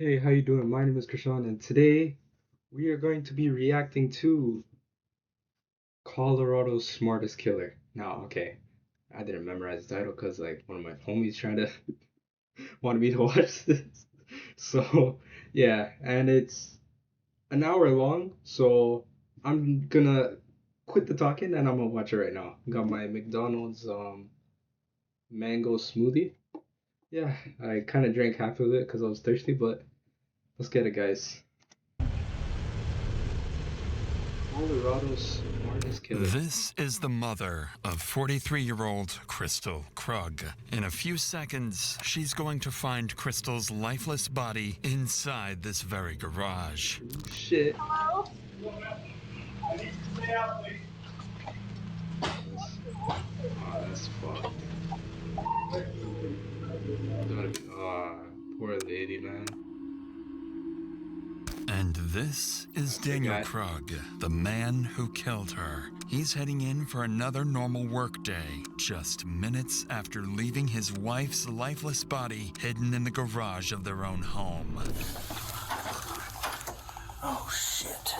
Hey, how you doing? My name is Krishan, and today we are going to be reacting to Colorado's Smartest Killer. Now, okay, I didn't memorize the title because like one of my homies trying to wanted me to watch this. So yeah, and it's an hour long, so I'm gonna quit the talking and I'm gonna watch it right now. Got my McDonald's mango smoothie. Yeah, I kind of drank half of it because I was thirsty, but let's get it, guys. Colorado's Smartest Killer. This is the mother of 43-year-old Crystal Krug. In a few seconds, she's going to find Crystal's lifeless body inside this very garage. Shit. Hello? That's, that's fucked. Poor lady, man. And this is That's the Daniel guy. Krug, the man who killed her. He's heading in for another normal workday, just minutes after leaving his wife's lifeless body hidden in the garage of their own home. Oh shit.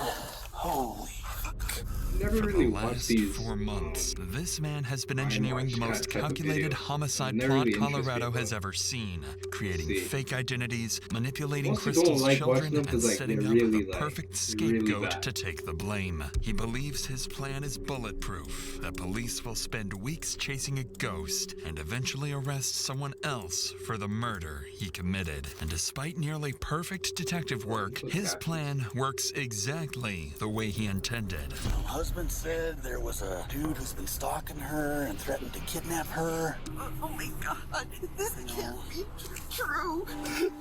Holy fuck. Never For really the watched last these 4 months, this man has been Crime engineering Watch the most type of calculated videos. homicide Never plot really interested Colorado me, has but ever seen, creating see. fake identities, manipulating Most people don't Crystal's like watching children, them and because like they're setting up really the perfect really scapegoat bad. to take the blame. He believes his plan is bulletproof, that police will spend weeks chasing a ghost and eventually arrest someone else for the murder he committed. And despite nearly perfect detective work, his plan works exactly the way he intended. My husband said there was a dude who's been stalking her and threatened to kidnap her. Oh my god, this can't be true.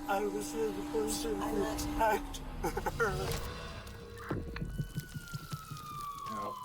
I was the person who attacked her. Ow.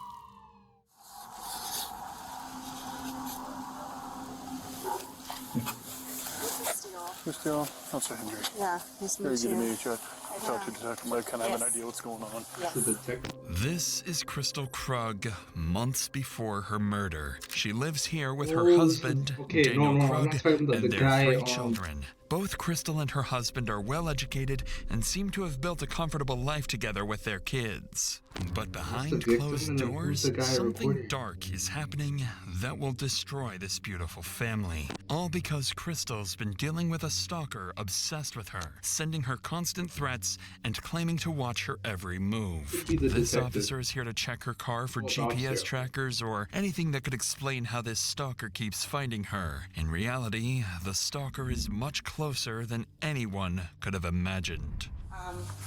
Christelle, how's Henry? Yeah, nice to Very meet good to you. meet you. I talked to Detective Mike, kind of have an Yes. idea what's going on. The detective. This is Crystal Krug, months before her murder. She lives here with her Oh, this is- husband, okay, Daniel no, I'm Krug, not talking about and the their guy 3 on- children. Both Crystal and her husband are well educated and seem to have built a comfortable life together with their kids. But behind victim closed and then who's doors, the guy something reporting? dark is happening that will destroy this beautiful family. All because Crystal's been dealing with a stalker obsessed with her, sending her constant threats and claiming to watch her every move. Could be the This detective. officer is here to check her car for Oh, the GPS officer. trackers or anything that could explain how this stalker keeps finding her. In reality, the stalker is much closer than anyone could have imagined.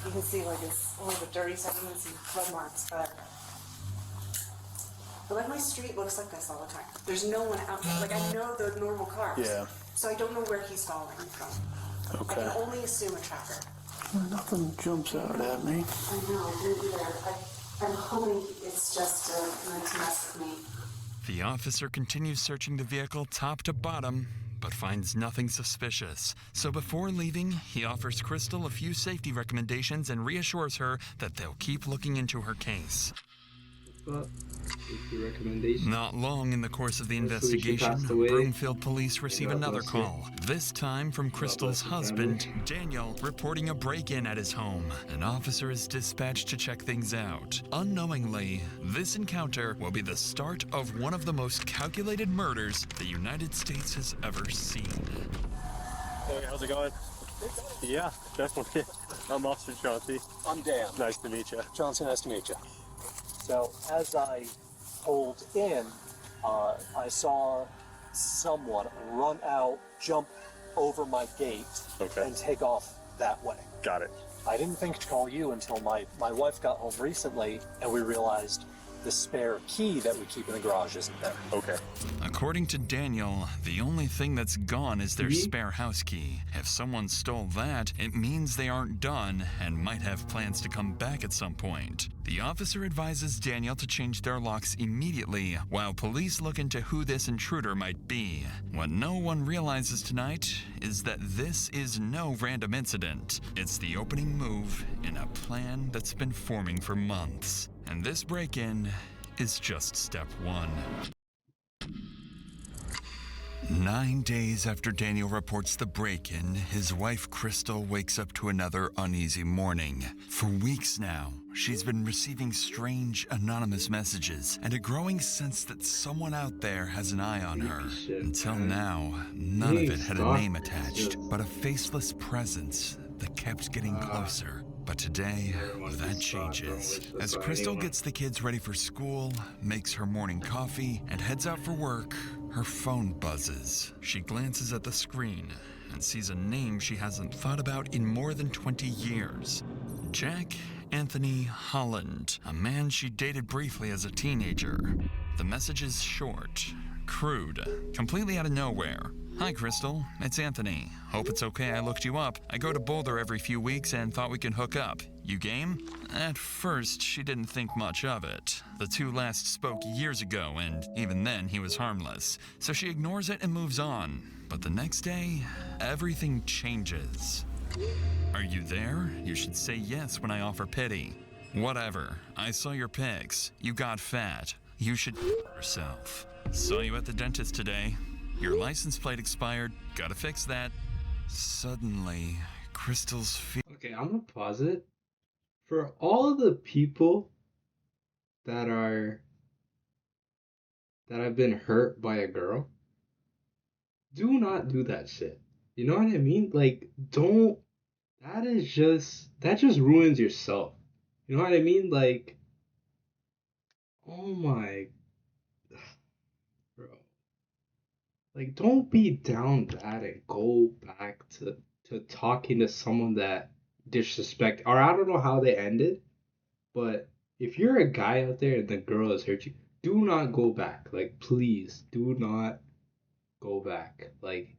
You can see like it's only the dirty segments and blood marks, but like my street looks like this all the time. There's no one out there. Like I know the normal cars. Yeah. So I don't know where he's following from. I Okay. can only assume a tracker. Nothing jumps out at me. I know, me either. I'm hoping it's just meant to mess with me. The officer continues searching the vehicle top to bottom, but finds nothing suspicious. So before leaving, he offers Crystal a few safety recommendations and reassures her that they'll keep looking into her case. But safety recommendation. Not long in the course of the So she investigation, passed away. Broomfield police receive God another bless her. call. This time from Crystal's bless her husband, family. Daniel, reporting a break-in at his home. An officer is dispatched to check things out. Unknowingly, this encounter will be the start of one of the most calculated murders the United States has ever seen. Hey, how's it going? Yeah, definitely. I'm Officer Chauncey. I'm Dan. Nice to meet you. Johnson, nice to meet you. So as I pulled in, I saw someone run out, jump over my gate, Okay. and take off that way. Got it. I didn't think to call you until my wife got home recently, and we realized the spare key that we keep in the garage isn't there. Okay. According to Daniel, the only thing that's gone is their Mhm. spare house key. If someone stole that, it means they aren't done and might have plans to come back at some point. The officer advises Daniel to change their locks immediately while police look into who this intruder might be. What no one realizes tonight is that this is no random incident. It's the opening move in a plan that's been forming for months. And this break-in is just step one. 9 days after Daniel reports the break-in, his wife Crystal wakes up to another uneasy morning. For weeks now, she's been receiving strange anonymous messages and a growing sense that someone out there has an eye on her. Until now, none of it had a name attached, but a faceless presence that kept getting closer. But today, that changes. As Crystal gets the kids ready for school, makes her morning coffee, and heads out for work, her phone buzzes. She glances at the screen and sees a name she hasn't thought about in more than 20 years. Jack Anthony Holland, a man she dated briefly as a teenager. The message is short, crude, completely out of nowhere. Hi, Crystal. It's Anthony. Hope it's okay I looked you up. I go to Boulder every few weeks and thought we could hook up. You game? At first, she didn't think much of it. The two last spoke years ago, and even then, he was harmless. So she ignores it and moves on. But the next day, everything changes. Are you there? You should say yes when I offer pity. Whatever. I saw your pics. You got fat. You should yourself. Saw you at the dentist today. Your license plate expired. Gotta fix that. Suddenly, Crystal's feet. Okay, I'm gonna pause it. For all the people that have been hurt by a girl, do not do that shit. You know what I mean? Like, don't. That just ruins yourself. You know what I mean? Like, oh my, bro. Like, don't be down bad and go back to talking to someone that disrespect, or I don't know how they ended, but if you're a guy out there and the girl has hurt you, do not go back. Like, please, do not go back. Like,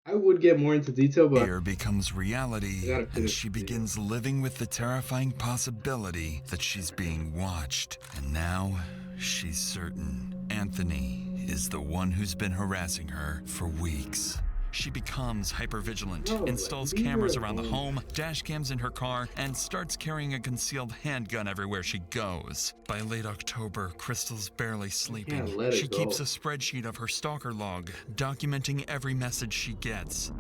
I would get more into detail, but fear becomes reality, and she begins living with the terrifying possibility that she's being watched. And now, she's certain Anthony is the one who's been harassing her for weeks. She becomes hypervigilant, installs cameras around the home, dash cams in her car, and starts carrying a concealed handgun everywhere she goes. By late October, Crystal's barely sleeping. She keeps a spreadsheet of her stalker log, documenting every message she gets.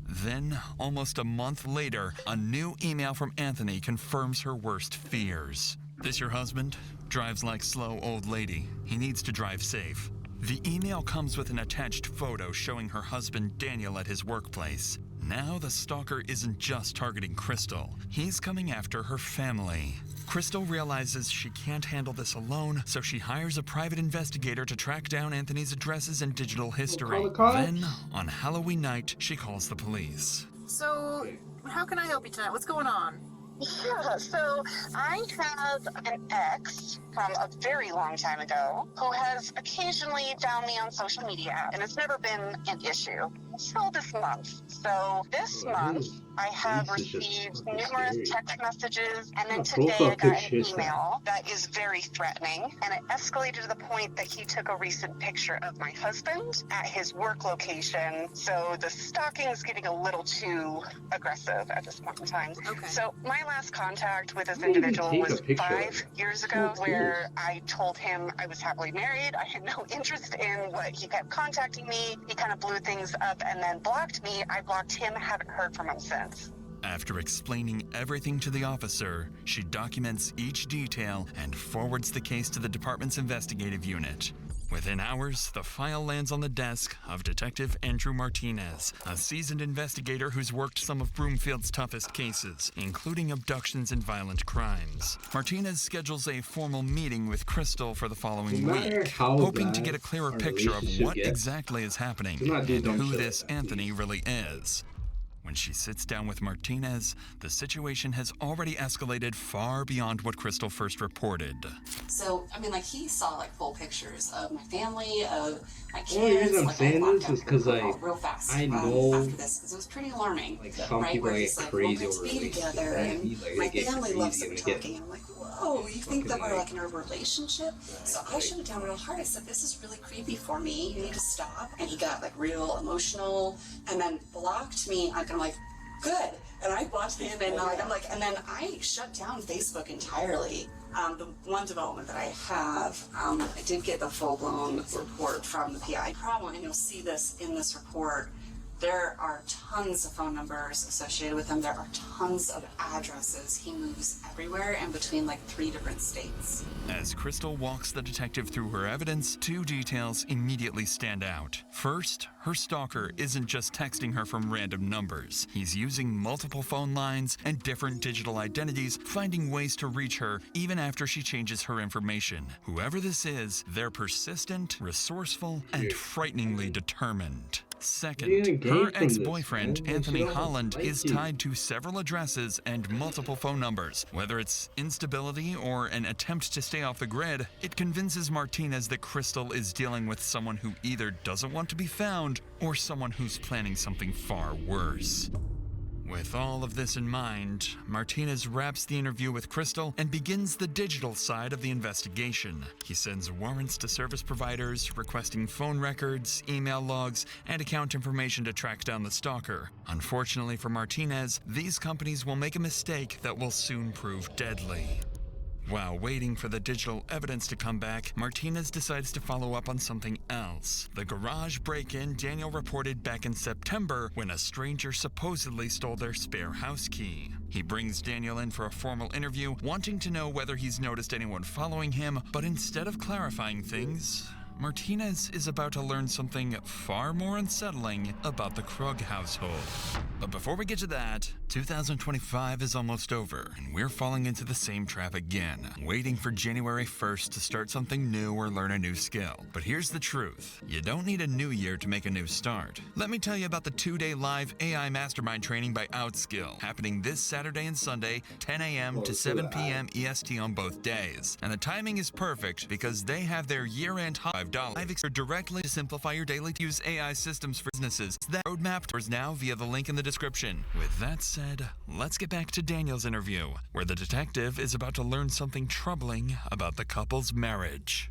Then, almost a month later, a new email from Anthony confirms her worst fears. This your husband? Drives like slow old lady. He needs to drive safe. The email comes with an attached photo showing her husband Daniel at his workplace. Now the stalker isn't just targeting Crystal. He's coming after her family. Crystal realizes she can't handle this alone, so she hires a private investigator to track down Anthony's addresses and digital history. Then, on Halloween night, she calls the police. So, how can I help you tonight? What's going on? Yeah, so I have an ex from a very long time ago who has occasionally found me on social media, and it's never been an issue until this month. So this month, I have received numerous text messages, and then today I got an email that is very threatening, and it escalated to the point that he took a recent picture of my husband at his work location. So the stalking is getting a little too aggressive at this point in time. Okay. So my last contact with this individual was 5 years ago, where I told him I was happily married. I had no interest in what he kept contacting me. He kind of blew things up and then blocked me. I blocked him, haven't heard from him since. After explaining everything to the officer, she documents each detail and forwards the case to the department's investigative unit. Within hours, the file lands on the desk of Detective Andrew Martinez, a seasoned investigator who's worked some of Broomfield's toughest cases, including abductions and violent crimes. Martinez schedules a formal meeting with Crystal for the following week, hoping to get a clearer picture of what exactly is happening and who this Anthony really is. When she sits down with Martinez, the situation has already escalated far beyond what Crystal first reported. So, I mean, like, he saw, like, full pictures of my family, of my kids. The only reason I'm saying this is because, like, real fast, I know, after this, because it was pretty alarming. Like, some right? people Where get he's like, crazy well, over let's be together, relationships. and my family loves that we're talking. I'm like, whoa, you think that we're, like, in a relationship? So I shut it down real hard. I said, this is really creepy for me. You need to stop. And he got, like, real emotional, and then blocked me. I'm like, good. And I blocked him, and I'm like, and then I shut down Facebook entirely. The one development that I have, I did get the full-blown report from the PI problem, and you'll see this in this report. There are tons of phone numbers associated with him. There are tons of addresses. He moves everywhere and between like 3 different states. As Crystal walks the detective through her evidence, 2 details immediately stand out. First, her stalker isn't just texting her from random numbers. He's using multiple phone lines and different digital identities, finding ways to reach her even after she changes her information. Whoever this is, they're persistent, resourceful, and frighteningly determined. Second, her ex-boyfriend, Anthony Holland, is tied to several addresses and multiple phone numbers. Whether it's instability or an attempt to stay off the grid, it convinces Martinez that Crystal is dealing with someone who either doesn't want to be found or someone who's planning something far worse. With all of this in mind, Martinez wraps the interview with Crystal and begins the digital side of the investigation. He sends warrants to service providers, requesting phone records, email logs, and account information to track down the stalker. Unfortunately for Martinez, these companies will make a mistake that will soon prove deadly. While waiting for the digital evidence to come back, Martinez decides to follow up on something else. The garage break-in Daniel reported back in September when a stranger supposedly stole their spare house key. He brings Daniel in for a formal interview, wanting to know whether he's noticed anyone following him, but instead of clarifying things, Martinez is about to learn something far more unsettling about the Krug household. But before we get to that, 2025 is almost over, and we're falling into the same trap again, waiting for January 1st to start something new or learn a new skill. But here's the truth. You don't need a new year to make a new start. Let me tell you about the 2-day live AI Mastermind training by Outskill, happening this Saturday and Sunday, 10 a.m. to 7 p.m. EST on both days. And the timing is perfect because they have their year-end $5 directly to simplify your daily use AI systems for businesses. That roadmap tours now via the link in the description. With that said, let's get back to Daniel's interview, where the detective is about to learn something troubling about the couple's marriage.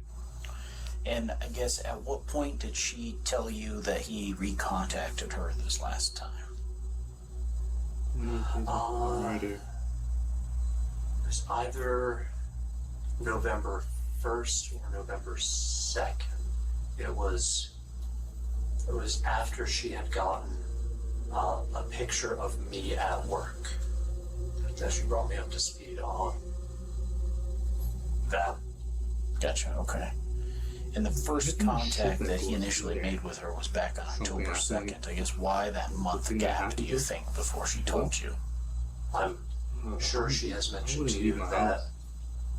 And I guess at what point did she tell you that he recontacted her this last time? It was either November 1st or November 2nd. It was after she had gotten a picture of me at work that she brought me up to speed on that. Gotcha, okay. And the first contact that he initially made with her was back on October 2nd. I guess why that month gap, do you think, before she told you? I'm sure she has mentioned to you that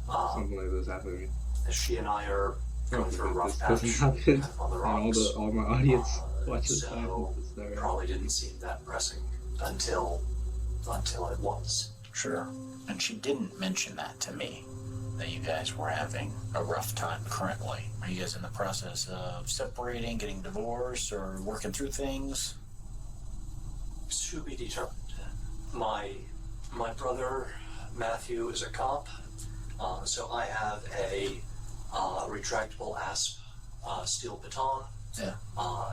something like this happening. she and I are going through a rough patch Doesn't happen. on the rocks. All my audience watches So that. probably didn't seem that pressing until it was. Sure. And she didn't mention that to me, that you guys were having a rough time currently. Are you guys in the process of separating, getting divorced, or working through things? To be determined. My brother Matthew is a cop, so I have a retractable asp steel baton. Yeah.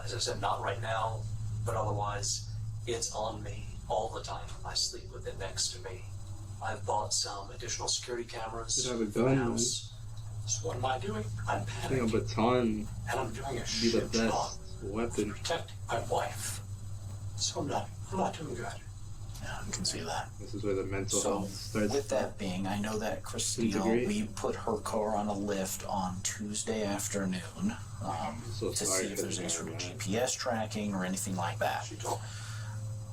As I said, not right now, but otherwise, it's on me all the time. I sleep with it next to me. I've bought some additional security cameras You have a for the gun, house. So what am I doing? I'm I think a panicking, baton and I'm doing a be the shit job best weapon. protecting my wife. So I'm not doing good. Yeah, I can see that. This is where the mental So, health starts. with that being, I know that Christine, Integrate. we put her car on a lift on Tuesday afternoon So to sorry see if for there's the any sort of man. GPS tracking or anything like that. She told me.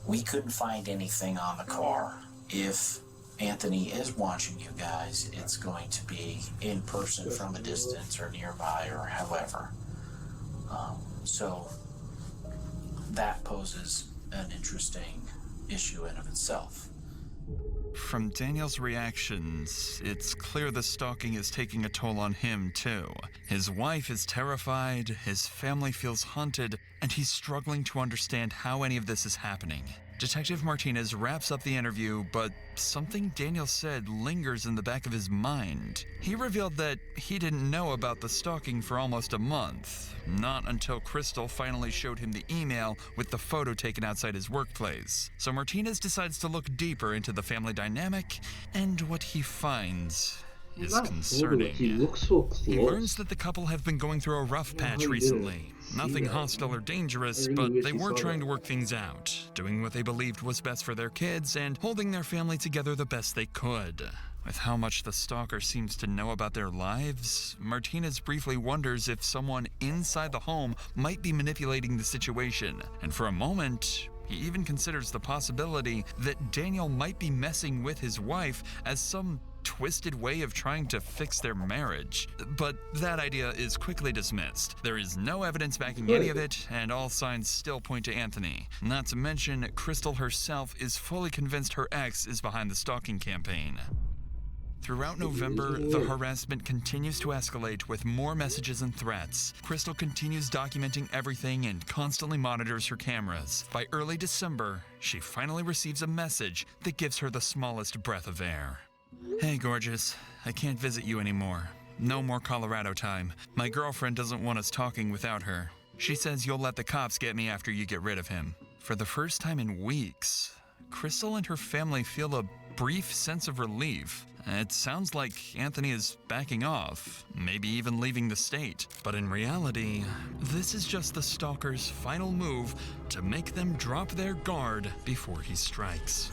We couldn't find anything on the car. If Anthony is watching you guys, it's going to be in person from a distance or nearby or however. So that poses an interesting issue in of itself. From Daniel's reactions, it's clear the stalking is taking a toll on him, too. His wife is terrified, his family feels haunted, and he's struggling to understand how any of this is happening. Detective Martinez wraps up the interview, but something Daniel said lingers in the back of his mind. He revealed that he didn't know about the stalking for almost a month, not until Crystal finally showed him the email with the photo taken outside his workplace. So Martinez decides to look deeper into the family dynamic, and what he finds is Not concerning. He looks so close. He learns that the couple have been going through a rough patch recently. Nothing hostile or dangerous, but they were trying to work things out, doing what they believed was best for their kids and holding their family together the best they could. With how much the stalker seems to know about their lives, Martinez briefly wonders if someone inside the home might be manipulating the situation, and for a moment, he even considers the possibility that Daniel might be messing with his wife as some twisted way of trying to fix their marriage. But that idea is quickly dismissed. There is no evidence backing any of it, and all signs still point to Anthony. Not to mention, Crystal herself is fully convinced her ex is behind the stalking campaign. Throughout November, the harassment continues to escalate with more messages and threats. Crystal continues documenting everything and constantly monitors her cameras. By early December, she finally receives a message that gives her the smallest breath of air. Hey, gorgeous. I can't visit you anymore. No more Colorado time. My girlfriend doesn't want us talking without her. She says you'll let the cops get me after you get rid of him. For the first time in weeks, Crystal and her family feel a brief sense of relief. It sounds like Anthony is backing off, maybe even leaving the state. But in reality, this is just the stalker's final move to make them drop their guard before he strikes.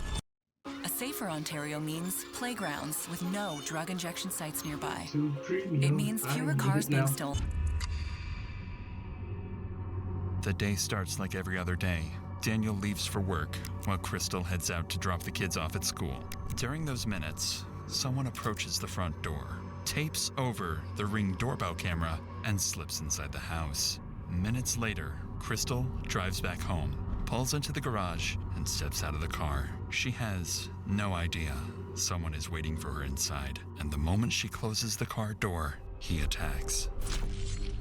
A safer Ontario means playgrounds with no drug injection sites nearby. It means fewer cars being stolen. The day starts like every other day. Daniel leaves for work, while Crystal heads out to drop the kids off at school. During those minutes, someone approaches the front door, tapes over the Ring doorbell camera, and slips inside the house. Minutes later, Crystal drives back home, pulls into the garage, and steps out of the car. She has no idea someone is waiting for her inside, and the moment she closes the car door, he attacks.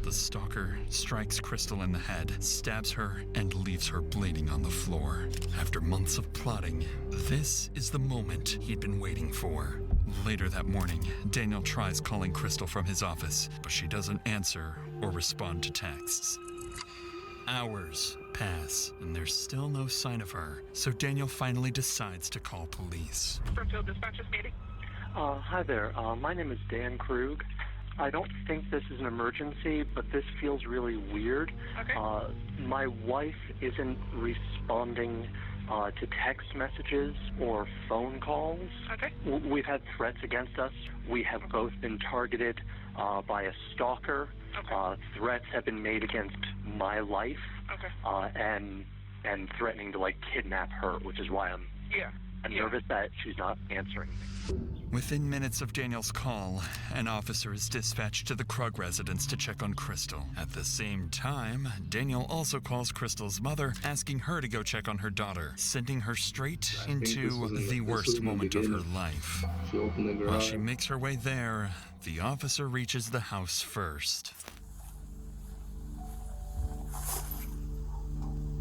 The stalker strikes Crystal in the head, stabs her, and leaves her bleeding on the floor. After months of plotting, this is the moment he'd been waiting for. Later that morning, Daniel tries calling Crystal from his office, but she doesn't answer or respond to texts. Hours pass, and there's still no sign of her, so Daniel finally decides to call police. Springfield Dispatchers meeting. Hi there. My name is Dan Krug. I don't think this is an emergency, but this feels really weird. Okay. My wife isn't responding to text messages or phone calls. Okay. We've had threats against us. We have both been targeted by a stalker. Okay. Threats have been made against my life. Okay. And threatening to like kidnap her, which is why I'm nervous that she's not answering me. Within minutes of Daniel's call, an officer is dispatched to the Krug residence to check on Crystal. At the same time, Daniel also calls Crystal's mother, asking her to go check on her daughter, sending her straight into the worst moment of her life. While she makes her way there, the officer reaches the house first.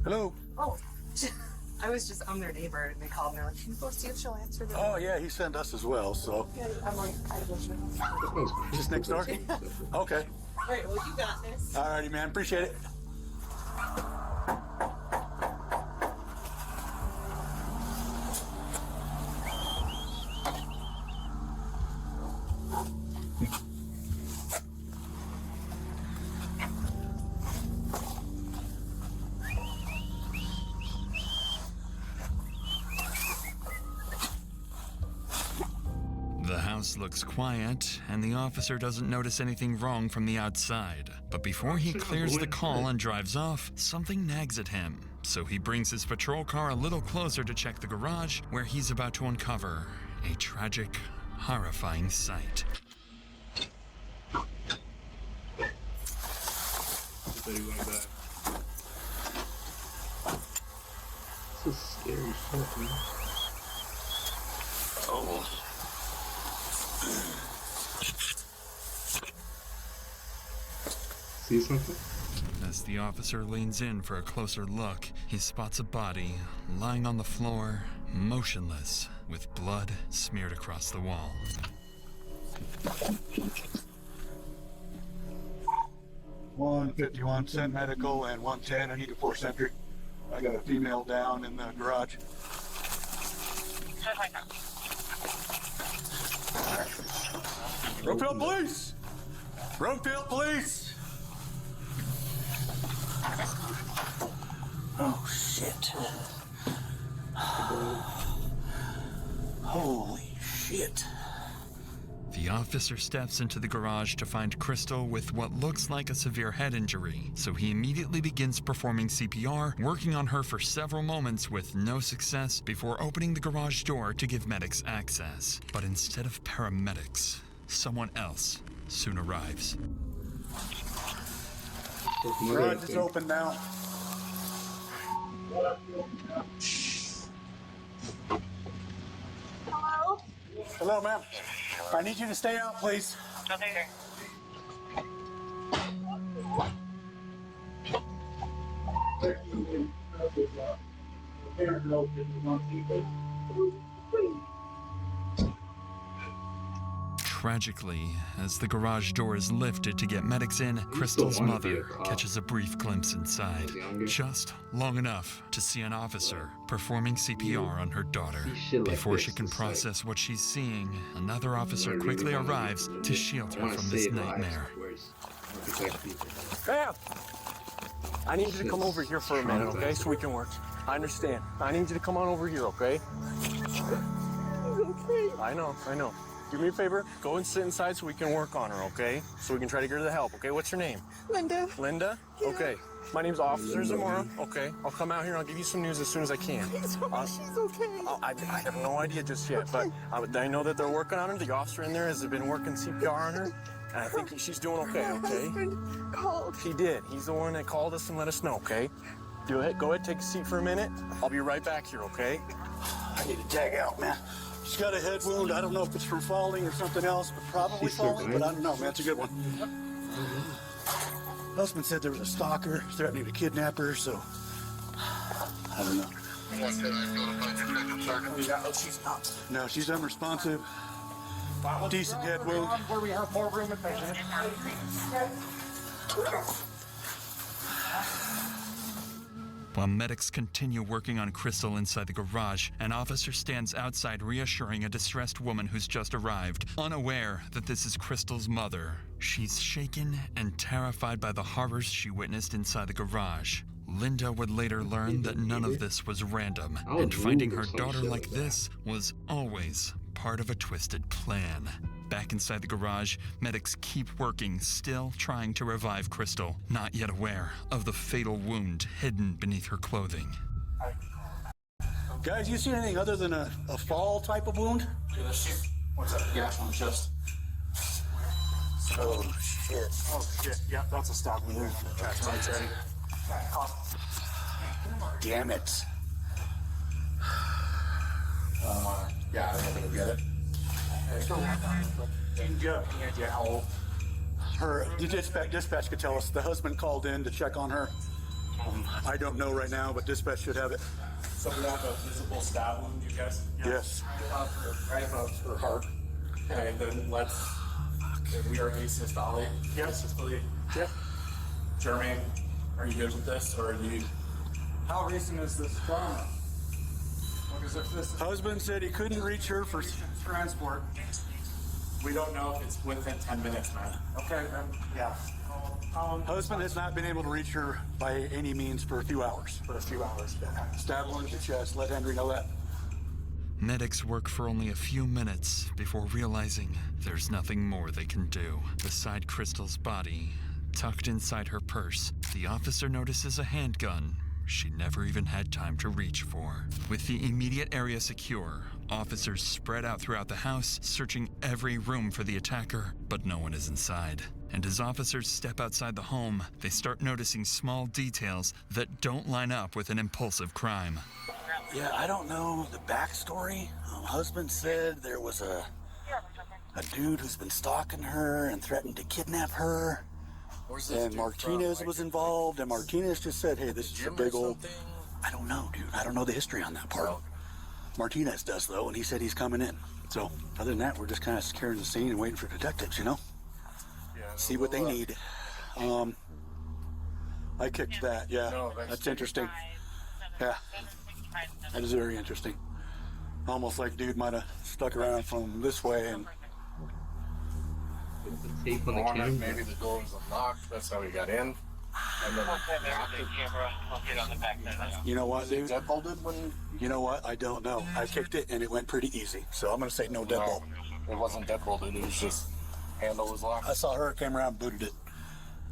Hello. Oh, I'm their neighbor, and they called me. Like, can you go see if she'll answer the Oh, yeah, he sent us as well, so. Yeah, I'm like, I wish. Just next door? Okay. All right, well, you got this. All righty, man. Appreciate it. The house looks quiet, and the officer doesn't notice anything wrong from the outside. But before he clears the call and drives off, something nags at him. So he brings his patrol car a little closer to check the garage, where he's about to uncover a tragic, horrifying sight. This is scary shit, man. Oh. See something? As the officer leans in for a closer look, he spots a body lying on the floor, motionless, with blood smeared across the wall. 151 send medical and 110. I need a 4 entry. I got a female down in the garage. Brookfield Police! Brookfield Police! Oh, shit. Holy shit. The officer steps into the garage to find Crystal with what looks like a severe head injury, so he immediately begins performing CPR, working on her for several moments with no success before opening the garage door to give medics access. But instead of paramedics, someone else soon arrives. Garage is open now. Hello? Hello, ma'am. I need you to stay out, please. Okay. Tragically, as the garage door is lifted to get medics in, Crystal's mother catches a brief glimpse inside, just long enough to see an officer performing CPR on her daughter. Before she can process what she's seeing, another officer quickly arrives to shield her from this nightmare. Bam! I need you to come over here for a minute, okay, so we can work. I understand. I need you to come on over here, okay? Okay. I know. Do me a favor, go and sit inside so we can work on her, okay? So we can try to get her the help, okay? What's your name? Linda. Linda? Yeah. Okay. My name's Officer Zamora, okay? I'll come out here and I'll give you some news as soon as I can. Please tell me she's okay. I have no idea just yet, but I know that they're working on her. The officer in there has been working CPR on her, and I think she's doing okay, My okay? husband called. He did. He's the one that called us and let us know, okay? Go ahead, take a seat for a minute. I'll be right back here, okay? I need to tag out, man. She's got a head wound. I don't know if it's from falling or something else, but probably falling, but I don't know, man. It's a good one. Husband said there was a stalker threatening to kidnap her, so I don't know. No, she's unresponsive. Decent head wound. Where we have more room at patient. While medics continue working on Crystal inside the garage, an officer stands outside reassuring a distressed woman who's just arrived, unaware that this is Crystal's mother. She's shaken and terrified by the horrors she witnessed inside the garage. Linda would later learn that none of this was random, and finding her daughter like this was always part of a twisted plan. Back inside the garage, medics keep working, still trying to revive Crystal, not yet aware of the fatal wound hidden beneath her clothing. Guys, you see anything other than a fall type of wound? What's up? Gash on the chest. Oh, shit. Oh, shit. Yeah, that's a stab wound there. That's ready. Damn it. Yeah, I'm gonna get it. The dispatch could tell us. The husband called in to check on her. I don't know right now, but dispatch should have it. So we have a visible stab wound, you guys? Yes. Right above her heart. Okay, then let's. We are asystolic. Yes, systolic. Yep. Jermaine, are you good with this, or are you? How recent is this trauma? Because if this Husband said he couldn't reach her for transport, we don't know if it's within 10 minutes, man. Okay, then, yeah. Husband has not been able to reach her by any means for a few hours. Stab wound to the chest. Let Henry know that. Medics work for only a few minutes before realizing there's nothing more they can do. Beside Crystal's body, tucked inside her purse, the officer notices a handgun she never even had time to reach for. With the immediate area secure, officers spread out throughout the house, searching every room for the attacker, but no one is inside. And as officers step outside the home, they start noticing small details that don't line up with an impulsive crime. Yeah, I don't know the backstory. Husband said there was a dude who's been stalking her and threatened to kidnap her. And Martinez was involved, and Martinez just said, hey, this is a big old... I don't know, dude. I don't know the history on that part. Martinez does, though, and he said he's coming in. So, other than that, we're just kind of securing the scene and waiting for detectives, you know? See what they need. I kicked that, yeah. That's interesting. Yeah. That is very interesting. Almost like dude might have stuck around from this way and The tape on the wonder if camera. maybe the door was unlocked. That's how he got in. And then You know what, dude? deadbolt it when You know what? I don't know. I kicked it and it went pretty easy. So I'm gonna say no deadbolt. it wasn't deadbolted. It was just handle was locked. I saw her, came around, booted it.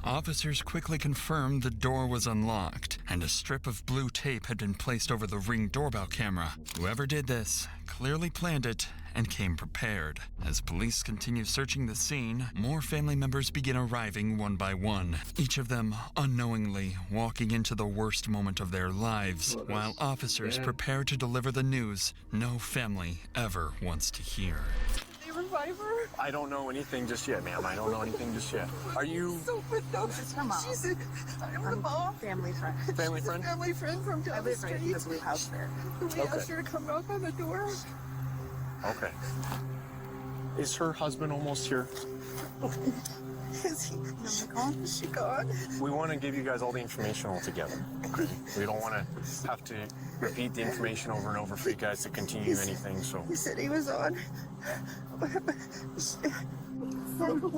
Officers quickly confirmed the door was unlocked, and a strip of blue tape had been placed over the Ring doorbell camera. Whoever did this clearly planned it and came prepared. As police continue searching the scene, more family members begin arriving one by one, each of them unknowingly walking into the worst moment of their lives, while officers prepare to deliver the news no family ever wants to hear. They revive her. I don't know anything just yet, ma'am. I don't know anything just yet. Are you So good though. She's her mom. I'm the mom. Family friend. family friend? Family friend from down the street. The blue house there. We asked her to come knock on the door. Okay. Is her husband almost here? Is he? Is she gone? We want to give you guys all the information all together. Okay. We don't want to have to repeat the information over and over for you guys to continue anything, so. He said he was on. What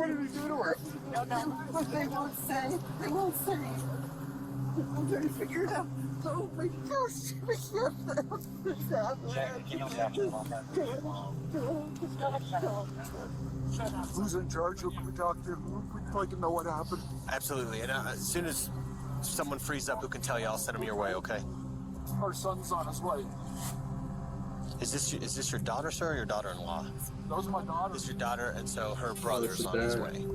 did he do to her? No, they won't say. They won't say. I'm trying to figure it out. Oh my gosh. Who's in charge of the doctor? We'd like to know what happened. Absolutely. And as soon as someone frees up who can tell you, I'll send them your way, okay? Our son's on his way. Is this your daughter, sir, or your daughter-in-law? Those are my daughters. This is your daughter, and so her brother's on his way.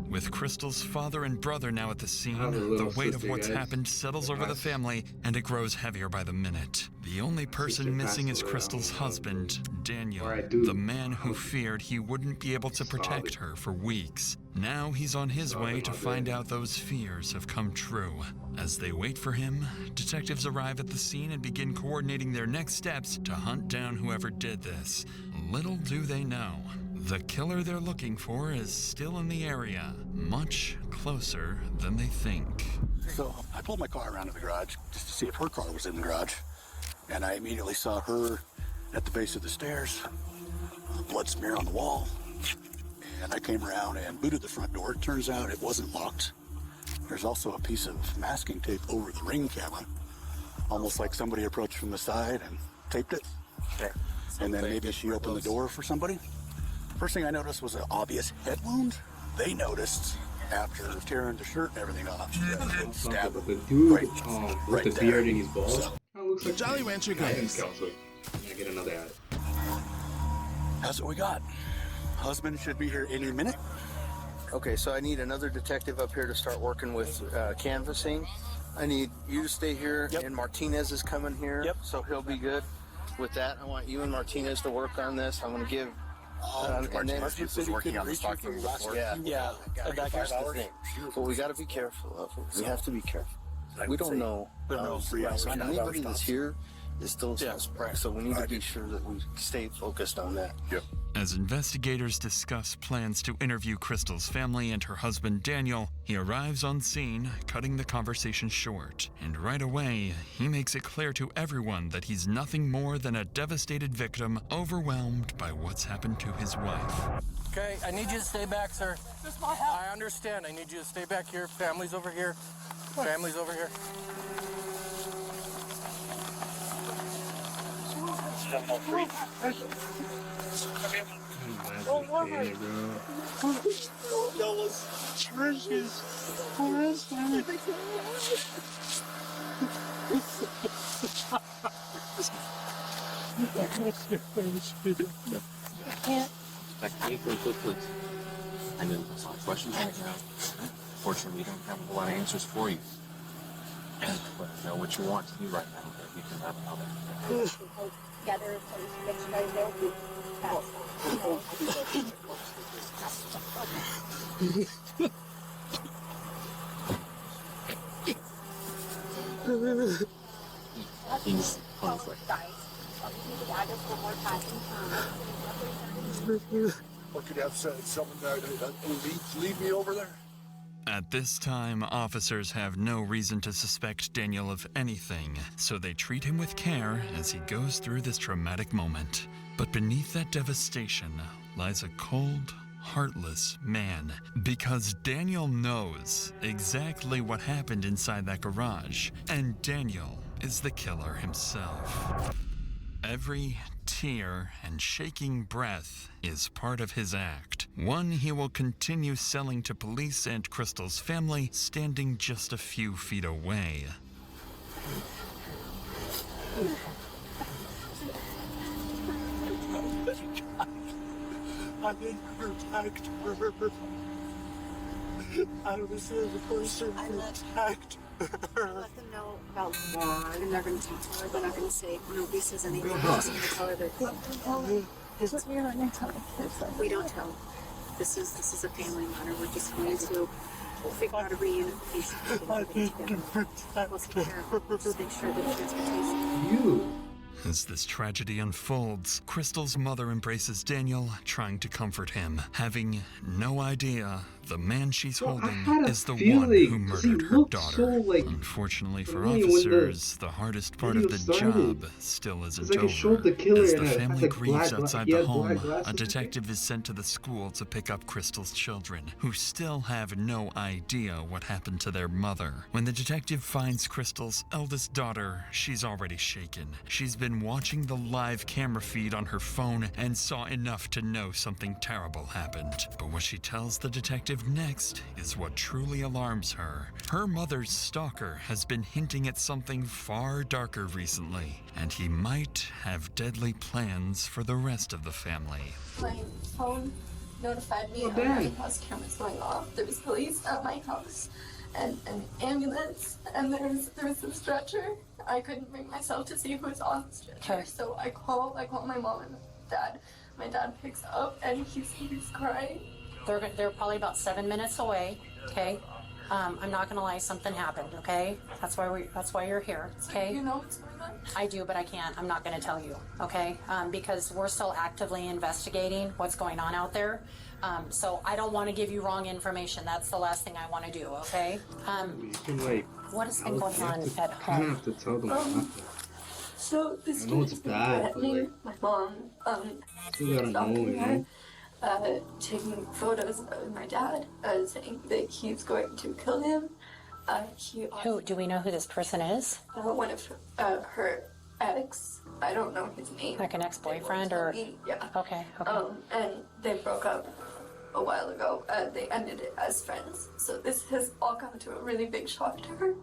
With Crystal's father and brother now at the scene, the weight of what's happened settles over the family, and it grows heavier by the minute. The only person missing is Crystal's husband, Daniel, the man who feared he wouldn't be able to protect her for weeks. Now he's on his way to find out those fears have come true. As they wait for him, detectives arrive at the scene and begin coordinating their next steps to hunt down whoever did this. Little do they know, the killer they're looking for is still in the area, much closer than they think. So I pulled my car around to the garage just to see if her car was in the garage. And I immediately saw her at the base of the stairs, a blood smear on the wall. And I came around and booted the front door. It turns out it wasn't locked. There's also a piece of masking tape over the Ring camera, almost like somebody approached from the side and taped it. And then maybe she opened the door for somebody. First thing I noticed was an obvious head wound. They noticed after tearing the shirt and everything off. Stab The dude right with the there. beard and his balls. So, Looks like Jolly Rancher guidance guys. counselor. Yeah, get another ad. that's what we got. Husband should be here any minute. Okay, so I need another detective up here to start working with canvassing. I need you to stay here, and Martinez is coming here, so he'll be good. With that, I want you and Martinez to work on this. I'm going to give... and then Martinez was working on this document before. Yeah. Here's the thing. What we got to be careful of. We have to be careful. We don't know. Anybody that's here is still suspect, so we need to be sure that we stay focused on that. As investigators discuss plans to interview Crystal's family and her husband Daniel, he arrives on scene, cutting the conversation short. And right away, he makes it clear to everyone that he's nothing more than a devastated victim, overwhelmed by what's happened to his wife. Okay, I need you to stay back, sir. I understand. I need you to stay back here. Family's over here. Family's over here. And then some questions right now. Fortunately, we don't have a lot of answers for you. But I know what you want to do right now. You can have another. Together, so we should get you These conflict. Or could you have someone there to lead me over there? At this time, officers have no reason to suspect Daniel of anything, so they treat him with care as he goes through this traumatic moment. But beneath that devastation lies a cold, heartless man, because Daniel knows exactly what happened inside that garage, and Daniel is the killer himself. Every tear and shaking breath is part of his act, one he will continue selling to police and Crystal's family standing just a few feet away. I didn't protect her. I was the person who protected her. Let them know about Laura, and they're going to talk to her. They're not going to say, nobody says anything. They're just going to tell her that we're not going to tell the kids. We don't tell. This is a family matter. We're just going to figure out a reunification. I didn't protect her. Just make sure that transportation. You. As this tragedy unfolds, Crystal's mother embraces Daniel, trying to comfort him, having no idea the man she's holding is the one who murdered her daughter. Unfortunately for officers, the hardest part of the job still isn't over. As the family grieves outside the home, a detective is sent to the school to pick up Crystal's children, who still have no idea what happened to their mother. When the detective finds Crystal's eldest daughter, she's already shaken. She's been watching the live camera feed on her phone and saw enough to know something terrible happened. But what she tells the detective next is what truly alarms her. Her mother's stalker has been hinting at something far darker recently, and he might have deadly plans for the rest of the family. My phone notified me of my house cameras going off. There was police at my house and an ambulance, and there was a stretcher. I couldn't bring myself to see who was on the stretcher, so I call my mom and dad. My dad picks up and he's crying. They're probably about 7 minutes away, okay? I'm not gonna lie, something happened, okay? That's why you're here, okay? You know what's going on? I do, but I can't. I'm not gonna tell you, okay? Because we're still actively investigating what's going on out there. So I don't want to give you wrong information. That's the last thing I want to do, okay? You can, like, what has been going on at home? I have to tell them what happened. So this I know it's bad, but, like, my mom, you gotta know, you know? taking photos of my dad, saying that he's going to kill him. Who do we know who this person is? One of her ex. I don't know his name. Like an ex-boyfriend or? Yeah. Okay. And they broke up a while ago. They ended it as friends. So this has all come to a really big shock to her.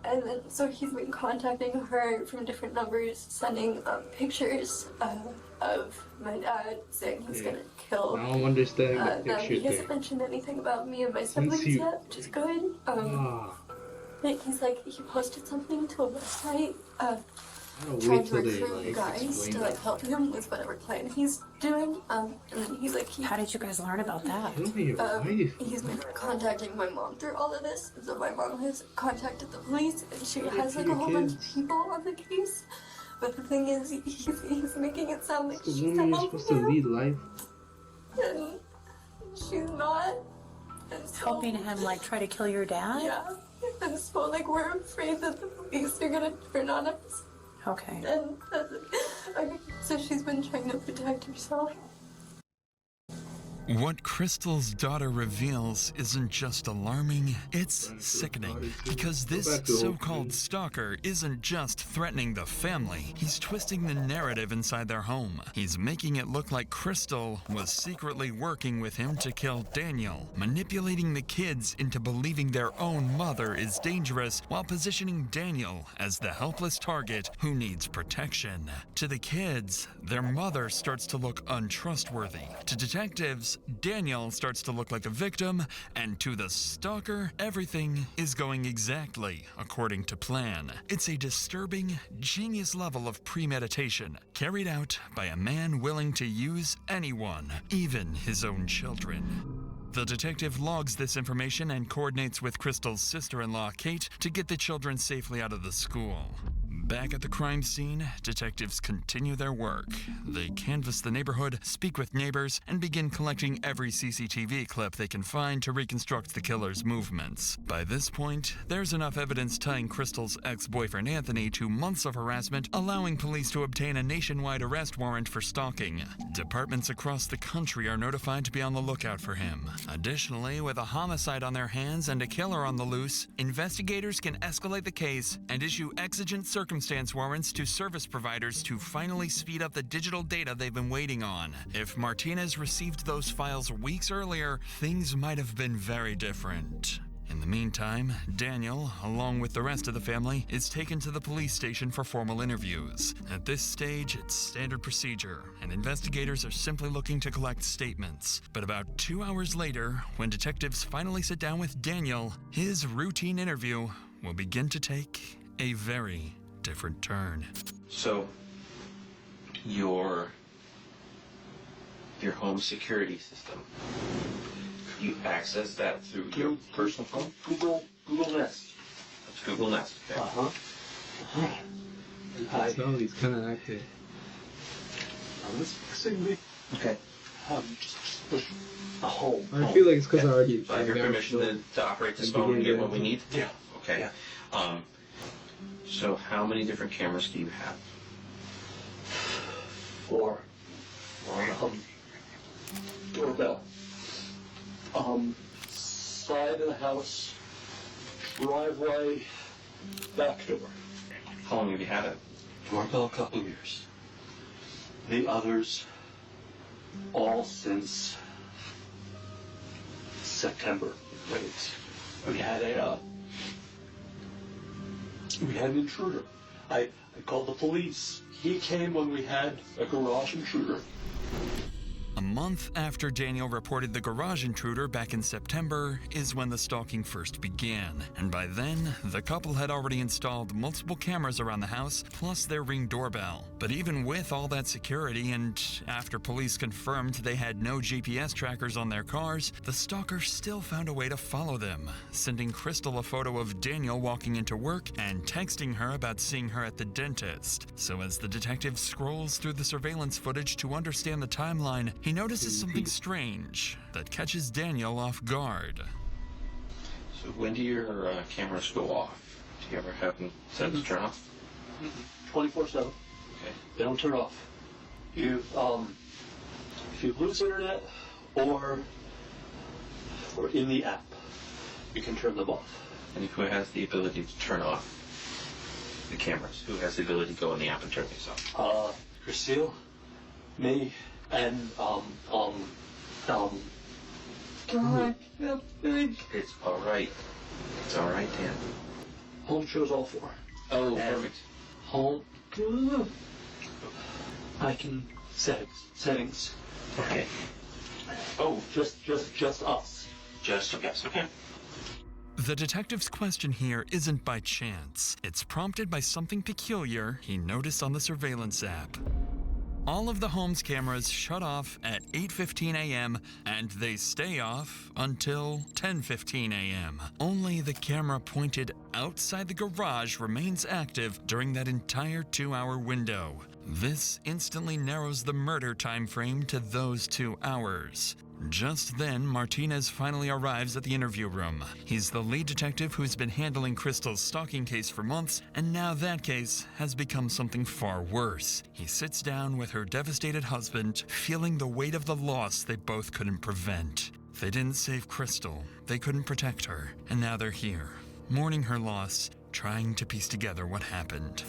And then so he's been contacting her from different numbers, sending pictures of my dad, saying he's gonna kill. I don't understand the them. pictures He hasn't mentioned anything about me and my siblings yet, which is good. But he's like, he posted something to a website, trying to recruit guys to like help him with whatever plan he's doing. And then he's like, how did you guys learn about that? He's been contacting my mom through all of this. So my mom has contacted the police, and she has like a whole bunch of people on the case. But the thing is, he's making it sound like she's supposed to lead life. And she's not. And so, helping him like try to kill your dad? Yeah. And so like we're afraid that the police are gonna turn on us. Okay. And so she's been trying to protect herself. What Crystal's daughter reveals isn't just alarming, it's sickening. Because this so-called stalker isn't just threatening the family, he's twisting the narrative inside their home. He's making it look like Crystal was secretly working with him to kill Daniel, manipulating the kids into believing their own mother is dangerous while positioning Daniel as the helpless target who needs protection. To the kids, their mother starts to look untrustworthy. To detectives, Daniel starts to look like a victim, and to the stalker, everything is going exactly according to plan. It's a disturbing, genius level of premeditation, carried out by a man willing to use anyone, even his own children. The detective logs this information and coordinates with Crystal's sister-in-law, Kate, to get the children safely out of the school. Back at the crime scene, detectives continue their work. They canvass the neighborhood, speak with neighbors, and begin collecting every CCTV clip they can find to reconstruct the killer's movements. By this point, there's enough evidence tying Crystal's ex-boyfriend Anthony to months of harassment, allowing police to obtain a nationwide arrest warrant for stalking. Departments across the country are notified to be on the lookout for him. Additionally, with a homicide on their hands and a killer on the loose, investigators can escalate the case and issue exigent circumstance warrants to service providers to finally speed up the digital data they've been waiting on. If Martinez received those files weeks earlier, things might have been very different. In the meantime, Daniel, along with the rest of the family, is taken to the police station for formal interviews. At this stage, it's standard procedure, and investigators are simply looking to collect statements. But about 2 hours later, when detectives finally sit down with Daniel, his routine interview will begin to take a very different turn. So, your home security system, you access that through your personal phone? Google Nest. That's Google Nest. Okay. So he's kind of active. Okay. Just push a home. I feel like it's because I already. So I have your permission to operate this phone and get what we need? Yeah. Okay. Yeah. So how many different cameras do you have? 4. Doorbell. Side of the house, driveway, back door. How long have you had it? Doorbell, a couple years. The others, all since September. We had an intruder. I called the police. He came when we had a garage intruder. A month after Daniel reported the garage intruder back in September is when the stalking first began. And by then, the couple had already installed multiple cameras around the house, plus their Ring doorbell. But even with all that security, and after police confirmed they had no GPS trackers on their cars, the stalker still found a way to follow them, sending Crystal a photo of Daniel walking into work and texting her about seeing her at the dentist. So as the detective scrolls through the surveillance footage to understand the timeline, he notices something strange that catches Daniel off guard. So when do your cameras go off? Do you ever have them set to turn off? 24/7. Okay. They don't turn off. If you lose internet or in the app, you can turn them off. And who has the ability to turn off the cameras? Who has the ability to go in the app and turn these off? Christine, me, and God, It's all right. It's all right, Dan. Home shows all 4. Oh, and perfect. Home. I can settings. Okay. Oh, just us. Just us. Okay. The detective's question here isn't by chance. It's prompted by something peculiar he noticed on the surveillance app. All of the home's cameras shut off at 8:15 a.m. and they stay off until 10:15 a.m. Only the camera pointed outside the garage remains active during that entire 2-hour window. This instantly narrows the murder time frame to those 2 hours. Just then, Martinez finally arrives at the interview room. He's the lead detective who's been handling Crystal's stalking case for months, and now that case has become something far worse. He sits down with her devastated husband, feeling the weight of the loss they both couldn't prevent. They didn't save Crystal, they couldn't protect her, and now they're here, mourning her loss, trying to piece together what happened.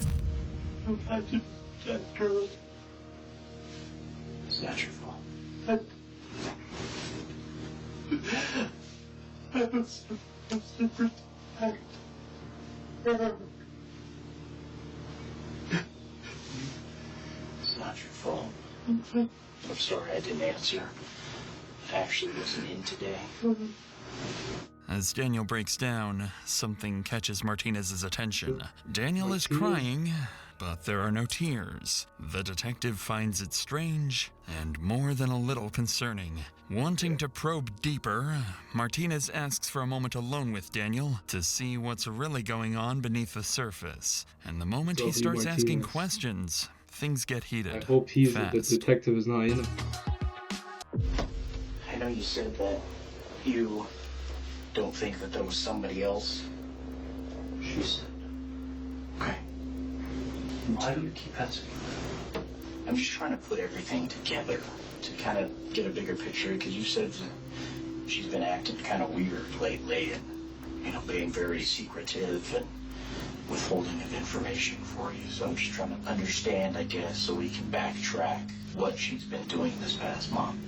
I had to protect her. It's not your fault. I was supposed to protect her. It's not your fault. I'm sorry I didn't answer. I actually wasn't in today. As Daniel breaks down, something catches Martinez's attention. Daniel is crying, But there are no tears. The detective finds it strange and more than a little concerning. Wanting to probe deeper, Martinez asks for a moment alone with Daniel to see what's really going on beneath the surface. And the moment he starts asking questions, things get heated. I hope the detective is not in it. I know you said that you don't think that there was somebody else. She said. Okay. Why do you keep asking? I'm just trying to put everything together to kind of get a bigger picture, because you said that she's been acting kind of weird lately and, you know, being very secretive and withholding of information for you. So I'm just trying to understand, I guess, so we can backtrack what she's been doing this past month.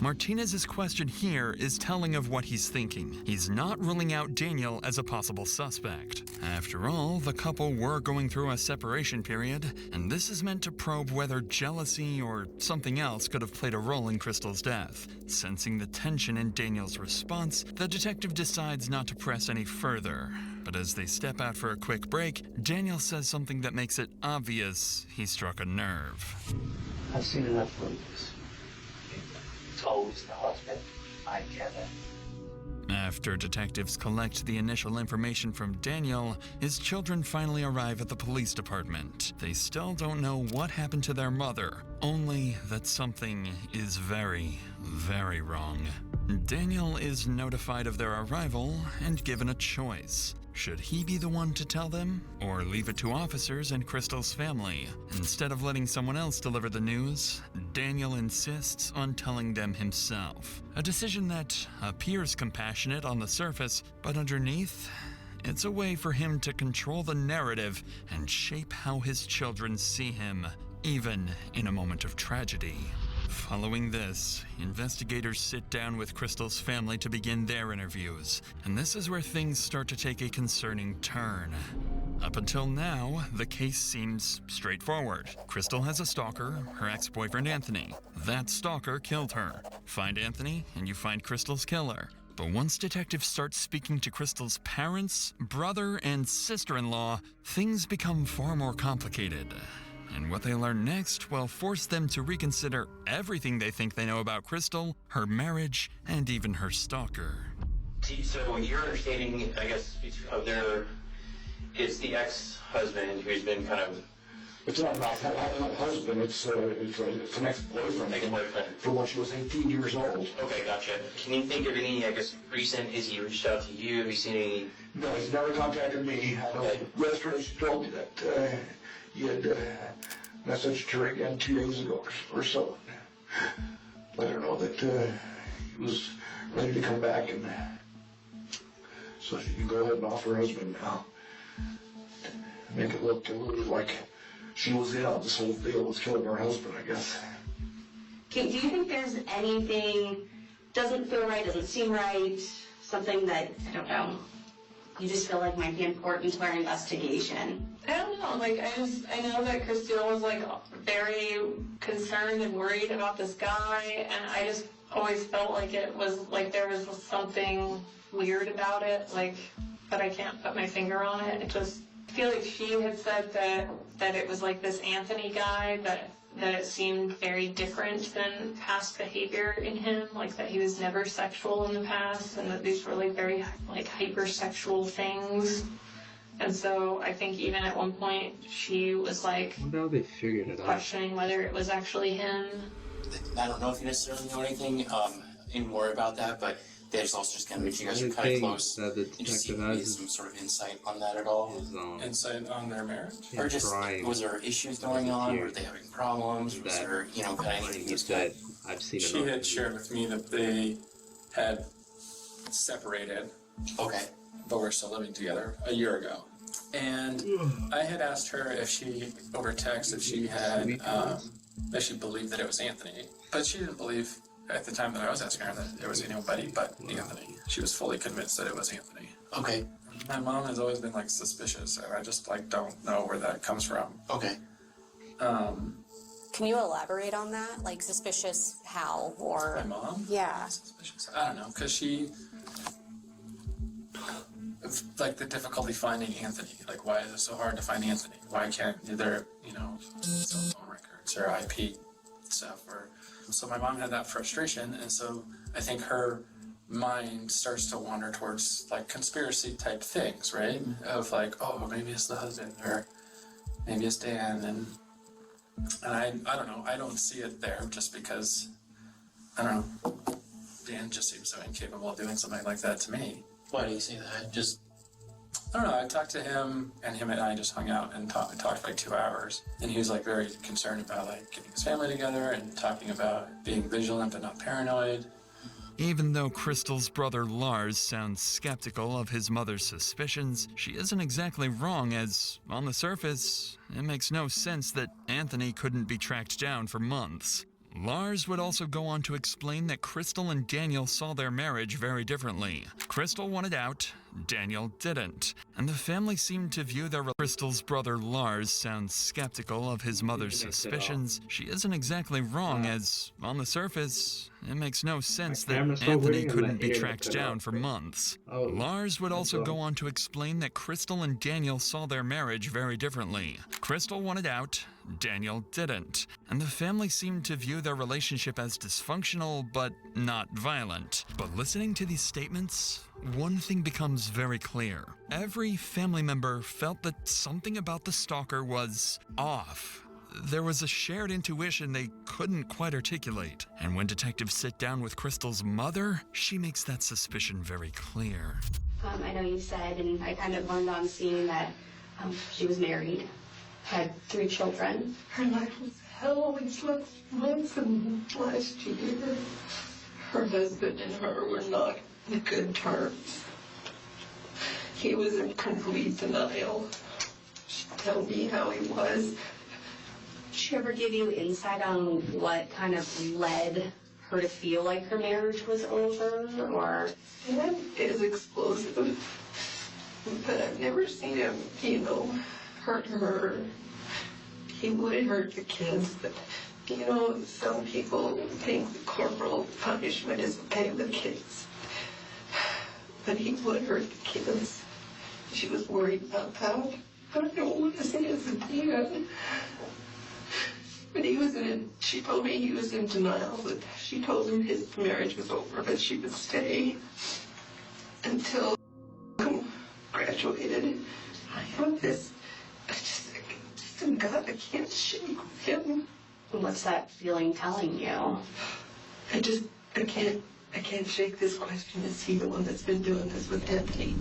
Martinez's question here is telling of what he's thinking. He's not ruling out Daniel as a possible suspect. After all, the couple were going through a separation period, and this is meant to probe whether jealousy or something else could have played a role in Crystal's death. Sensing the tension in Daniel's response, the detective decides not to press any further. But as they step out for a quick break, Daniel says something that makes it obvious he struck a nerve. I've seen enough movies. It's always the husband. I get it. After detectives collect the initial information from Daniel, his children finally arrive at the police department. They still don't know what happened to their mother, only that something is very, very wrong. Daniel is notified of their arrival and given a choice. Should he be the one to tell them, or leave it to officers and Crystal's family? Instead of letting someone else deliver the news, Daniel insists on telling them himself. A decision that appears compassionate on the surface, but underneath, it's a way for him to control the narrative and shape how his children see him, even in a moment of tragedy. Following this, investigators sit down with Crystal's family to begin their interviews, and this is where things start to take a concerning turn. Up until now, the case seems straightforward. Crystal has a stalker, her ex-boyfriend Anthony. That stalker killed her. Find Anthony, and you find Crystal's killer. But once detectives start speaking to Crystal's parents, brother, and sister-in-law, things become far more complicated. And what they learn next will force them to reconsider everything they think they know about Crystal, her marriage, and even her stalker. So your understanding, I guess, of there is the ex-husband who's been kind of... It's not my husband, it's an ex-boyfriend. Ex-boyfriend. From when she was 18 years old. Okay, gotcha. Can you think of any, I guess, recent, has he reached out to you? Have you seen any... No, he's never contacted me. Okay. Yesterday she told me that you had messaged her again 2 days ago or so. Let her know that he was ready to come back, and so she can go ahead and off her husband now. Make it look a little like she was in on this whole deal with killing her husband, I guess. Do you think there's anything doesn't feel right, doesn't seem right, something that, I don't know, you just feel like might be important to our investigation? I don't know, like, I know that Christine was, like, very concerned and worried about this guy, and I just always felt like it was, like, there was something weird about it, like, but I can't put my finger on it. It just, I feel like she had said that it was, like, this Anthony guy, that it seemed very different than past behavior in him, like that he was never sexual in the past, and that these were, like, very, like, hypersexual things. And so I think even at one point she was like they figured it out, questioning whether it was actually him. I don't know if you necessarily know anything more about that, but there's also just kind of, you guys are kind of close. That the Did you see detective has some sort of insight on that at all? Insight on their marriage? Or just, was there issues going on? Were they having problems? Was there, you know, kind of anything he said? I've seen She had shared with me that they had separated. Okay. But were still living together a year ago. And I had asked her if she, over text, if she had, if she believed that it was Anthony. But she didn't believe, at the time that I was asking her, that there was anybody but Anthony. She was fully convinced that it was Anthony. Okay. My mom has always been, like, suspicious, and I just, like, don't know where that comes from. Okay. Can you elaborate on that? Like, suspicious how, or... My mom? Yeah. Suspicious? I don't know, because she... like the difficulty finding Anthony. Like, why is it so hard to find Anthony? Why can't there, cell phone records or IP stuff? So my mom had that frustration, and so I think her mind starts to wander towards like conspiracy type things, right? Of like, oh, maybe it's the husband, or maybe it's Dan, and I don't know. I don't see it there just because I don't know. Dan just seems so incapable of doing something like that to me. Why do you say that? I don't know. I talked to him, and him and I just hung out and talked for like 2 hours. And he was like very concerned about like getting his family together and talking about being vigilant but not paranoid. Even though Crystal's brother Lars sounds skeptical of his mother's suspicions, she isn't exactly wrong, as on the surface, it makes no sense that Anthony couldn't be tracked down for months. Lars would also go on to explain that Crystal and Daniel saw their marriage very differently. Crystal wanted out, Daniel didn't, and the family seemed to view their Crystal's brother Lars sounds skeptical of his mother's suspicions. She isn't exactly wrong, as on the surface, it makes no sense that Anthony couldn't be tracked down for months. Lars would also go on to explain that Crystal and Daniel saw their marriage very differently. Crystal wanted out, Daniel didn't, and the family seemed to view their relationship as dysfunctional but not violent. But listening to these statements, one thing becomes very clear. Every family member felt that something about the stalker was off. There was a shared intuition they couldn't quite articulate. And when detectives sit down with Crystal's mother, she makes that suspicion very clear. I know you said, and I kind of learned on seeing that she was married, had 3 children. Her life was hell when she was lonesome last year. Her husband and her were not on good terms. He was in complete denial. She'd tell me how he was. Did she ever give you insight on what kind of led her to feel like her marriage was over, or? Dad is explosive, but I've never seen him, hurt her. He would hurt the kids, but, some people think the corporal punishment is okay with kids. But he would hurt the kids. She was worried about that. I don't want to say it's a dad. But she told me he was in denial, but she told him his marriage was over, but she would stay until graduated. I have this, a gut I can't shake with him. What's that feeling telling you? I can't shake this question. Is he the one that's been doing this with Anthony?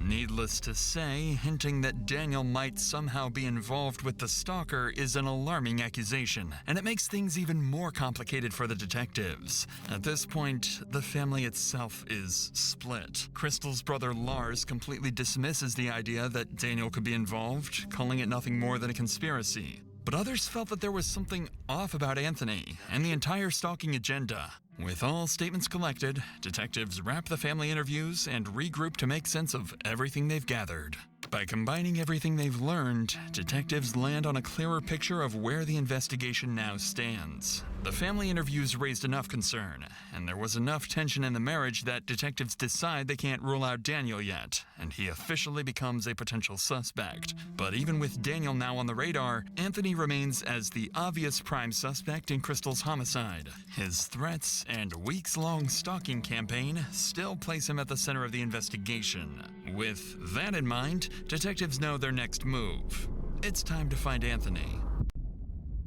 Needless to say, hinting that Daniel might somehow be involved with the stalker is an alarming accusation, and it makes things even more complicated for the detectives. At this point, the family itself is split. Crystal's brother Lars completely dismisses the idea that Daniel could be involved, calling it nothing more than a conspiracy. But others felt that there was something off about Anthony and the entire stalking agenda. With all statements collected, detectives wrap the family interviews and regroup to make sense of everything they've gathered. By combining everything they've learned, detectives land on a clearer picture of where the investigation now stands. The family interviews raised enough concern, and there was enough tension in the marriage that detectives decide they can't rule out Daniel yet, and he officially becomes a potential suspect. But even with Daniel now on the radar, Anthony remains as the obvious prime suspect in Crystal's homicide. His threats and weeks-long stalking campaign still place him at the center of the investigation. With that in mind, detectives know their next move. It's time to find Anthony.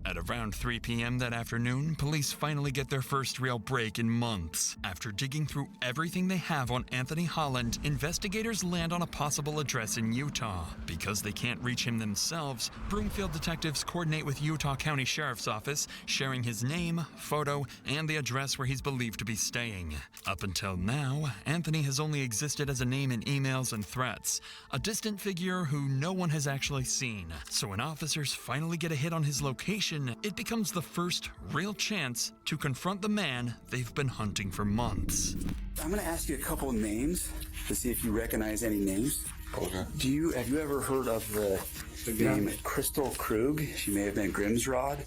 At around 3 p.m. that afternoon, police finally get their first real break in months. After digging through everything they have on Anthony Holland, investigators land on a possible address in Utah. Because they can't reach him themselves, Broomfield detectives coordinate with Utah County Sheriff's Office, sharing his name, photo, and the address where he's believed to be staying. Up until now, Anthony has only existed as a name in emails and threats, a distant figure who no one has actually seen. So when officers finally get a hit on his location, it becomes the first real chance to confront the man they've been hunting for months. I'm going to ask you a couple of names to see if you recognize any names. Okay. Have you ever heard of the name Crystal Krug? She may have been Grimsrod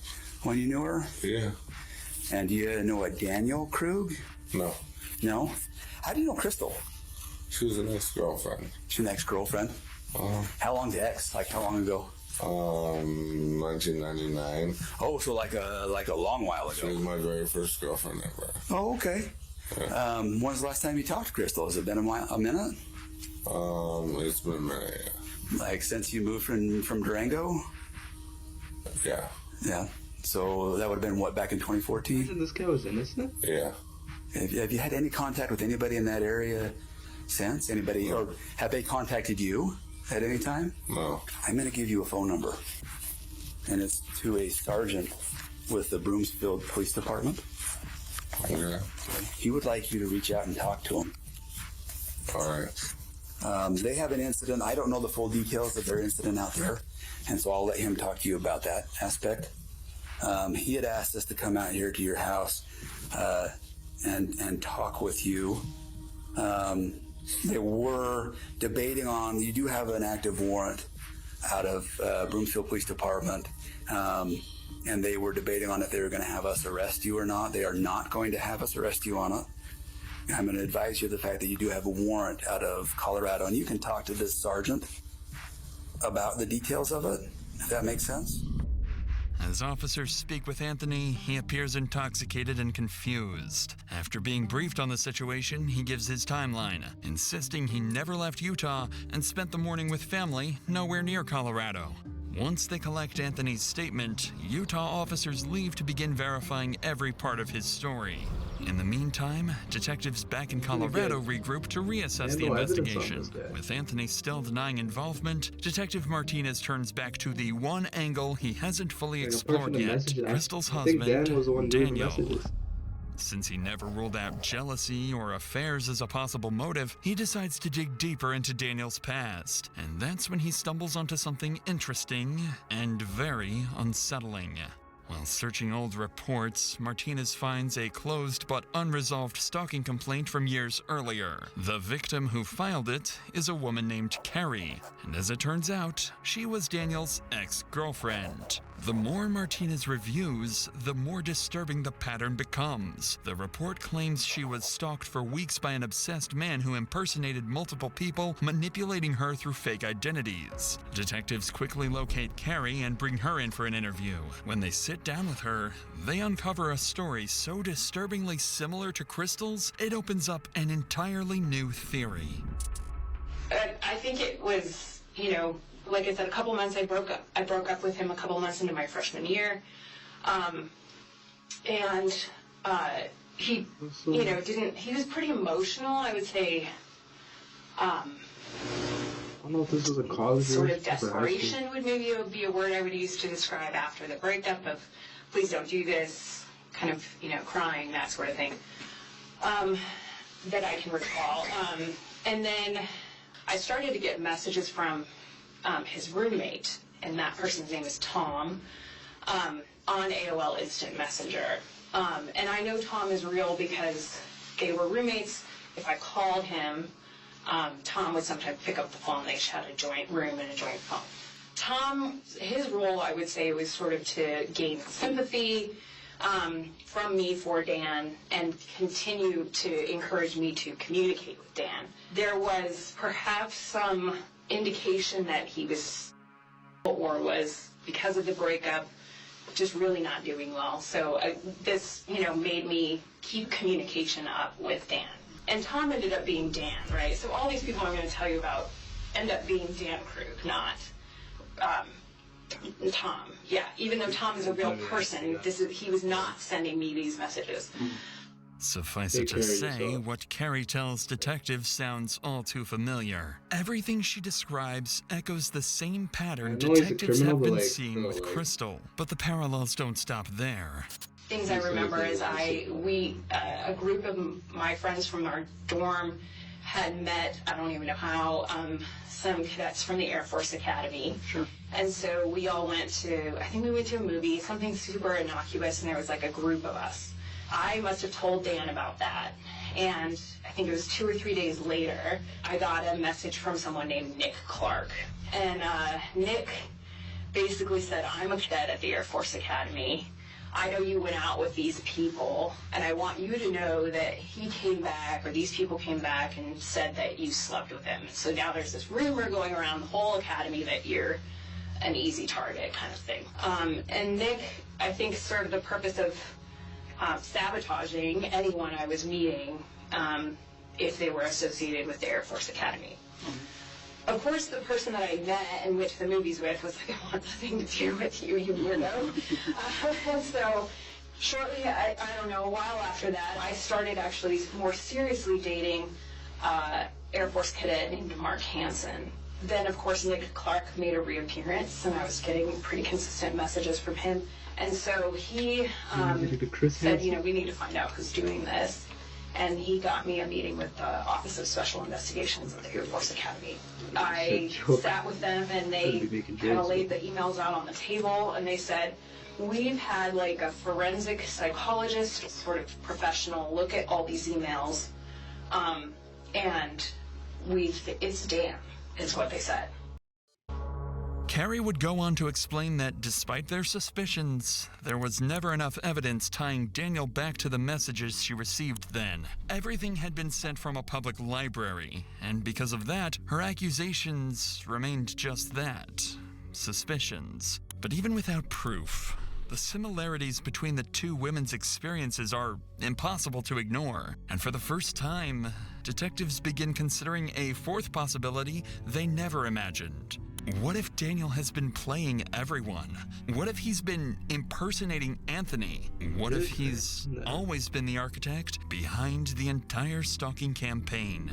when you knew her. Yeah. And do you know a Daniel Krug? No. No? How do you know Crystal? She was an ex-girlfriend. She's an ex-girlfriend? How long the ex? Like, how long ago? 1999. Oh, so like a long while ago. She was my very first girlfriend ever. Oh, okay. Yeah. When's the last time you talked to Crystal? Has it been a minute? It's been a minute, yeah. Like since you moved from Durango? Yeah. Yeah. So that would have been what, back in 2014? This guy was innocent? Yeah. Have you had any contact with anybody in that area since? Anybody, or have they contacted you at any time? No. I'm going to give you a phone number, and it's to a sergeant with the Broomfield Police Department. Okay. He would like you to reach out and talk to him. All right. They have an incident. I don't know the full details of their incident out there, and so I'll let him talk to you about that aspect. He had asked us to come out here to your house and talk with you. They were debating on, you do have an active warrant out of Broomfield Police Department, and they were debating on if they were going to have us arrest you or not. They are not going to have us arrest you on it. I'm going to advise you of the fact that you do have a warrant out of Colorado, and you can talk to this sergeant about the details of it, if that makes sense. As officers speak with Anthony, he appears intoxicated and confused. After being briefed on the situation, he gives his timeline, insisting he never left Utah and spent the morning with family nowhere near Colorado. Once they collect Anthony's statement, Utah officers leave to begin verifying every part of his story. In the meantime, detectives back in Colorado regroup to reassess the investigation. With Anthony still denying involvement, Detective Martinez turns back to the one angle he hasn't fully explored yet, Crystal's husband, Daniel. Since he never ruled out jealousy or affairs as a possible motive, he decides to dig deeper into Daniel's past. And that's when he stumbles onto something interesting and very unsettling. While searching old reports, Martinez finds a closed but unresolved stalking complaint from years earlier. The victim who filed it is a woman named Carrie, and as it turns out, she was Daniel's ex-girlfriend. The more Martinez reviews, the more disturbing the pattern becomes. The report claims she was stalked for weeks by an obsessed man who impersonated multiple people, manipulating her through fake identities. Detectives quickly locate Carrie and bring her in for an interview. When they sit down with her, they uncover a story so disturbingly similar to Crystal's, it opens up an entirely new theory. I think it was, like I said, a couple months I broke up with him a couple months into my freshman year. He, he was pretty emotional, I would say. I don't know if this was a college sort of desperation would maybe be a word I would use to describe after the breakup of, please don't do this, kind of, crying, that sort of thing, that I can recall. And then I started to get messages from his roommate, and that person's name is Tom, on AOL Instant Messenger. And I know Tom is real because they were roommates. If I called him, Tom would sometimes pick up the phone. They had a joint room and a joint phone. Tom, his role, I would say, was sort of to gain sympathy from me for Dan and continue to encourage me to communicate with Dan. There was perhaps some indication that he was, or was, because of the breakup, just really not doing well. So this, made me keep communication up with Dan. And Tom ended up being Dan, right? So all these people I'm going to tell you about end up being Dan Krug, not Tom. Yeah, even though Tom is a real person, he was not sending me these messages. Suffice it to say, what Carrie tells detectives sounds all too familiar. Everything she describes echoes the same pattern detectives have been seeing with Crystal, but the parallels don't stop there. Things I remember is a group of my friends from our dorm had met, I don't even know how, some cadets from the Air Force Academy. Sure. And so we all went to a movie, something super innocuous, and there was like a group of us. I must have told Dan about that, and I think it was 2 or 3 days later, I got a message from someone named Nick Clark. And Nick basically said, I'm a cadet at the Air Force Academy. I know you went out with these people, and I want you to know that he came back, or these people came back and said that you slept with him. So now there's this rumor going around the whole academy that you're an easy target kind of thing. And Nick, I think, served the purpose of sabotaging anyone I was meeting if they were associated with the Air Force Academy. Of course, the person that I met and went to the movies with was like, I want nothing to do with you, you weirdo. And so shortly, I don't know, a while after that, I started actually more seriously dating Air Force cadet named Mark Hansen. Then, of course, Nick Clark made a reappearance, and I was getting pretty consistent messages from him. And so he said, you know, we need to find out who's doing this. And he got me a meeting with the Office of Special Investigations at the Air Force Academy. I sat with them, and they kind of laid the emails out on the table, and they said, we've had like a forensic psychologist, sort of professional, look at all these emails, and it's Dan, is what they said. Carrie would go on to explain that despite their suspicions, there was never enough evidence tying Daniel back to the messages she received then. Everything had been sent from a public library, and because of that, her accusations remained just that, suspicions. But even without proof, the similarities between the two women's experiences are impossible to ignore. And for the first time, detectives begin considering a fourth possibility they never imagined. What if Daniel has been playing everyone? What if he's been impersonating Anthony? What if he's always been the architect behind the entire stalking campaign?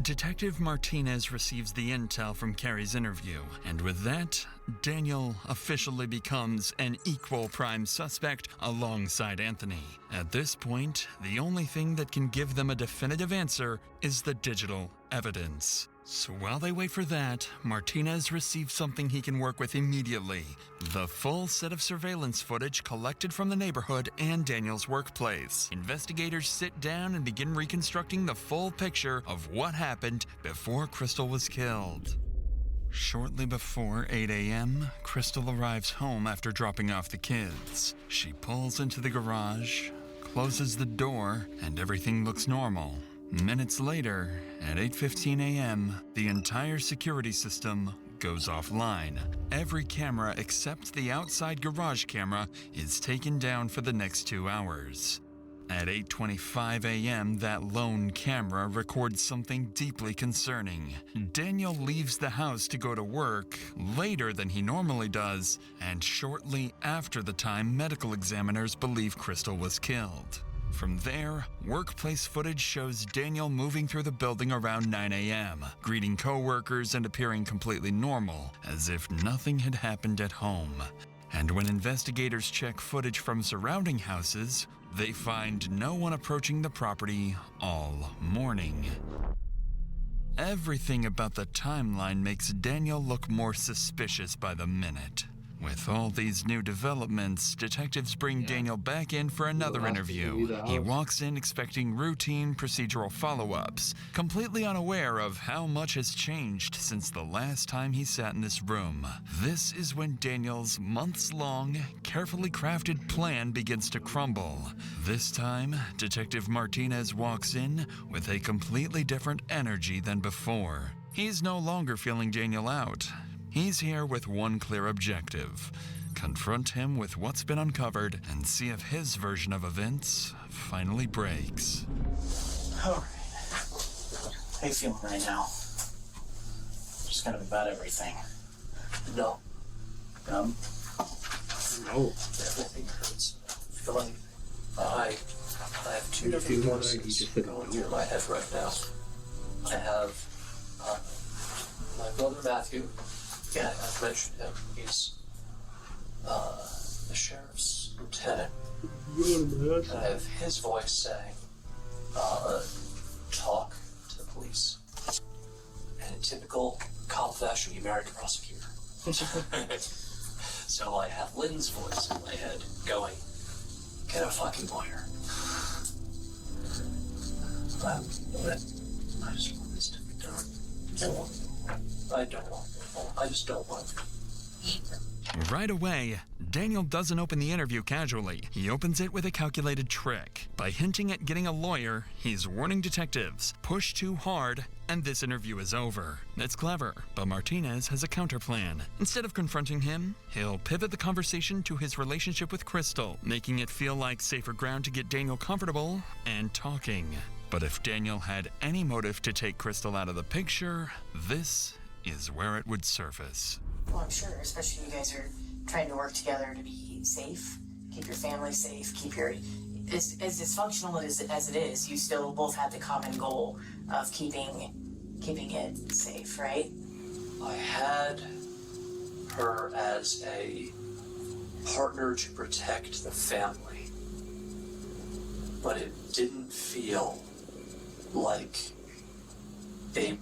Detective Martinez receives the intel from Carrie's interview, and with that, Daniel officially becomes an equal prime suspect alongside Anthony. At this point, the only thing that can give them a definitive answer is the digital evidence. So while they wait for that, Martinez receives something he can work with immediately: the full set of surveillance footage collected from the neighborhood and Daniel's workplace. Investigators sit down and begin reconstructing the full picture of what happened before Crystal was killed. Shortly before 8 a.m., Crystal arrives home after dropping off the kids. She pulls into the garage, closes the door, and everything looks normal. Minutes later, at 8:15 a.m., the entire security system goes offline. Every camera except the outside garage camera is taken down for the next 2 hours. At 8:25 a.m., that lone camera records something deeply concerning. Daniel leaves the house to go to work later than he normally does, and shortly after the time medical examiners believe Crystal was killed. From there, workplace footage shows Daniel moving through the building around 9 a.m., greeting coworkers and appearing completely normal, as if nothing had happened at home. And when investigators check footage from surrounding houses, they find no one approaching the property all morning. Everything about the timeline makes Daniel look more suspicious by the minute. With all these new developments, detectives bring Daniel back in for another interview. He walks in expecting routine procedural follow-ups, completely unaware of how much has changed since the last time he sat in this room. This is when Daniel's months-long, carefully crafted plan begins to crumble. This time, Detective Martinez walks in with a completely different energy than before. He's no longer feeling Daniel out. He's here with one clear objective: confront him with what's been uncovered and see if his version of events finally breaks. Alright. How you feeling right now? Just kind of about everything. No. No. Everything hurts. I feel like I have two different voices going through my head right now. I have my brother Matthew. Yeah, I've mentioned him. He's the sheriff's lieutenant. And I have his voice saying, talk to the police. And in typical cop fashion, you married a prosecutor. So I have Lynn's voice in my head going, get a fucking lawyer. I just want this to be done. I just don't want it. Right away, Daniel doesn't open the interview casually. He opens it with a calculated trick. By hinting at getting a lawyer, he's warning detectives, push too hard, and this interview is over. It's clever, but Martinez has a counterplan. Instead of confronting him, he'll pivot the conversation to his relationship with Crystal, making it feel like safer ground to get Daniel comfortable and talking. But if Daniel had any motive to take Crystal out of the picture, this is where it would surface. Well, I'm sure, especially you guys are trying to work together to be safe, keep your family safe, keep your... As dysfunctional as it is, you still both have the common goal of keeping it safe, right? I had her as a partner to protect the family, but it didn't feel like a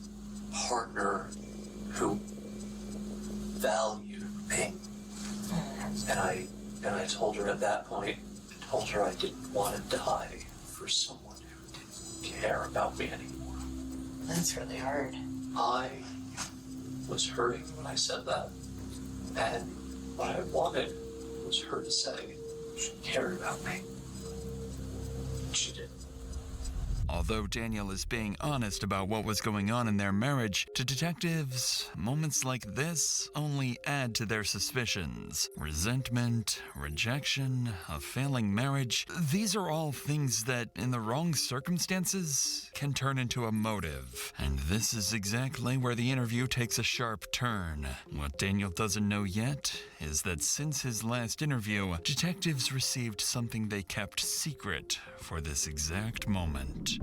partner who valued me. And I told her at that point, I didn't want to die for someone who didn't care about me anymore. That's really hard. I was hurting when I said that. And what I wanted was her to say she cared about me. She didn't. Although Daniel is being honest about what was going on in their marriage, to detectives, moments like this only add to their suspicions. Resentment, rejection, a failing marriage, these are all things that, in the wrong circumstances, can turn into a motive. And this is exactly where the interview takes a sharp turn. What Daniel doesn't know yet is that since his last interview, detectives received something they kept secret for this exact moment.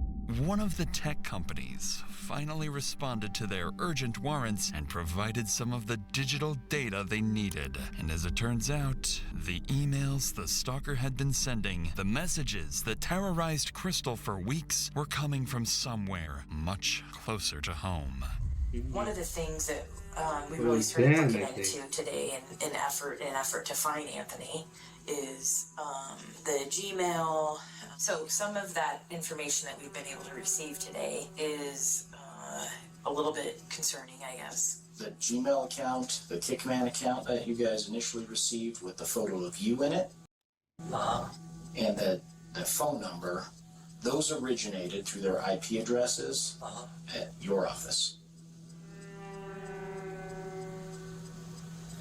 One of the tech companies finally responded to their urgent warrants and provided some of the digital data they needed. And as it turns out, the emails the stalker had been sending, the messages that terrorized Crystal for weeks, were coming from somewhere much closer to home. One of the things that we really started looking into today in effort to find Anthony is the Gmail. So some of that information that we've been able to receive today is a little bit concerning, I guess. The Gmail account, the Kickman account that you guys initially received with the photo of you in it, and the phone number, those originated through their IP addresses at your office.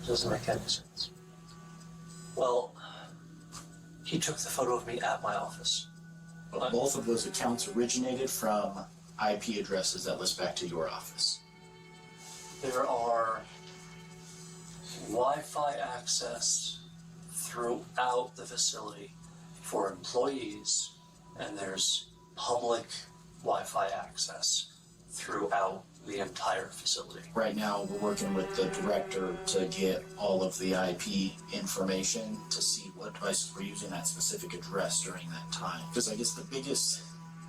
Doesn't make any sense. Well, he took the photo of me at my office. But both of those accounts originated from IP addresses that list back to your office. There are Wi-Fi access throughout the facility for employees, and there's public Wi-Fi access throughout the entire facility. Right now, we're working with the director to get all of the IP information to see what devices were using that specific address during that time. Because I guess the biggest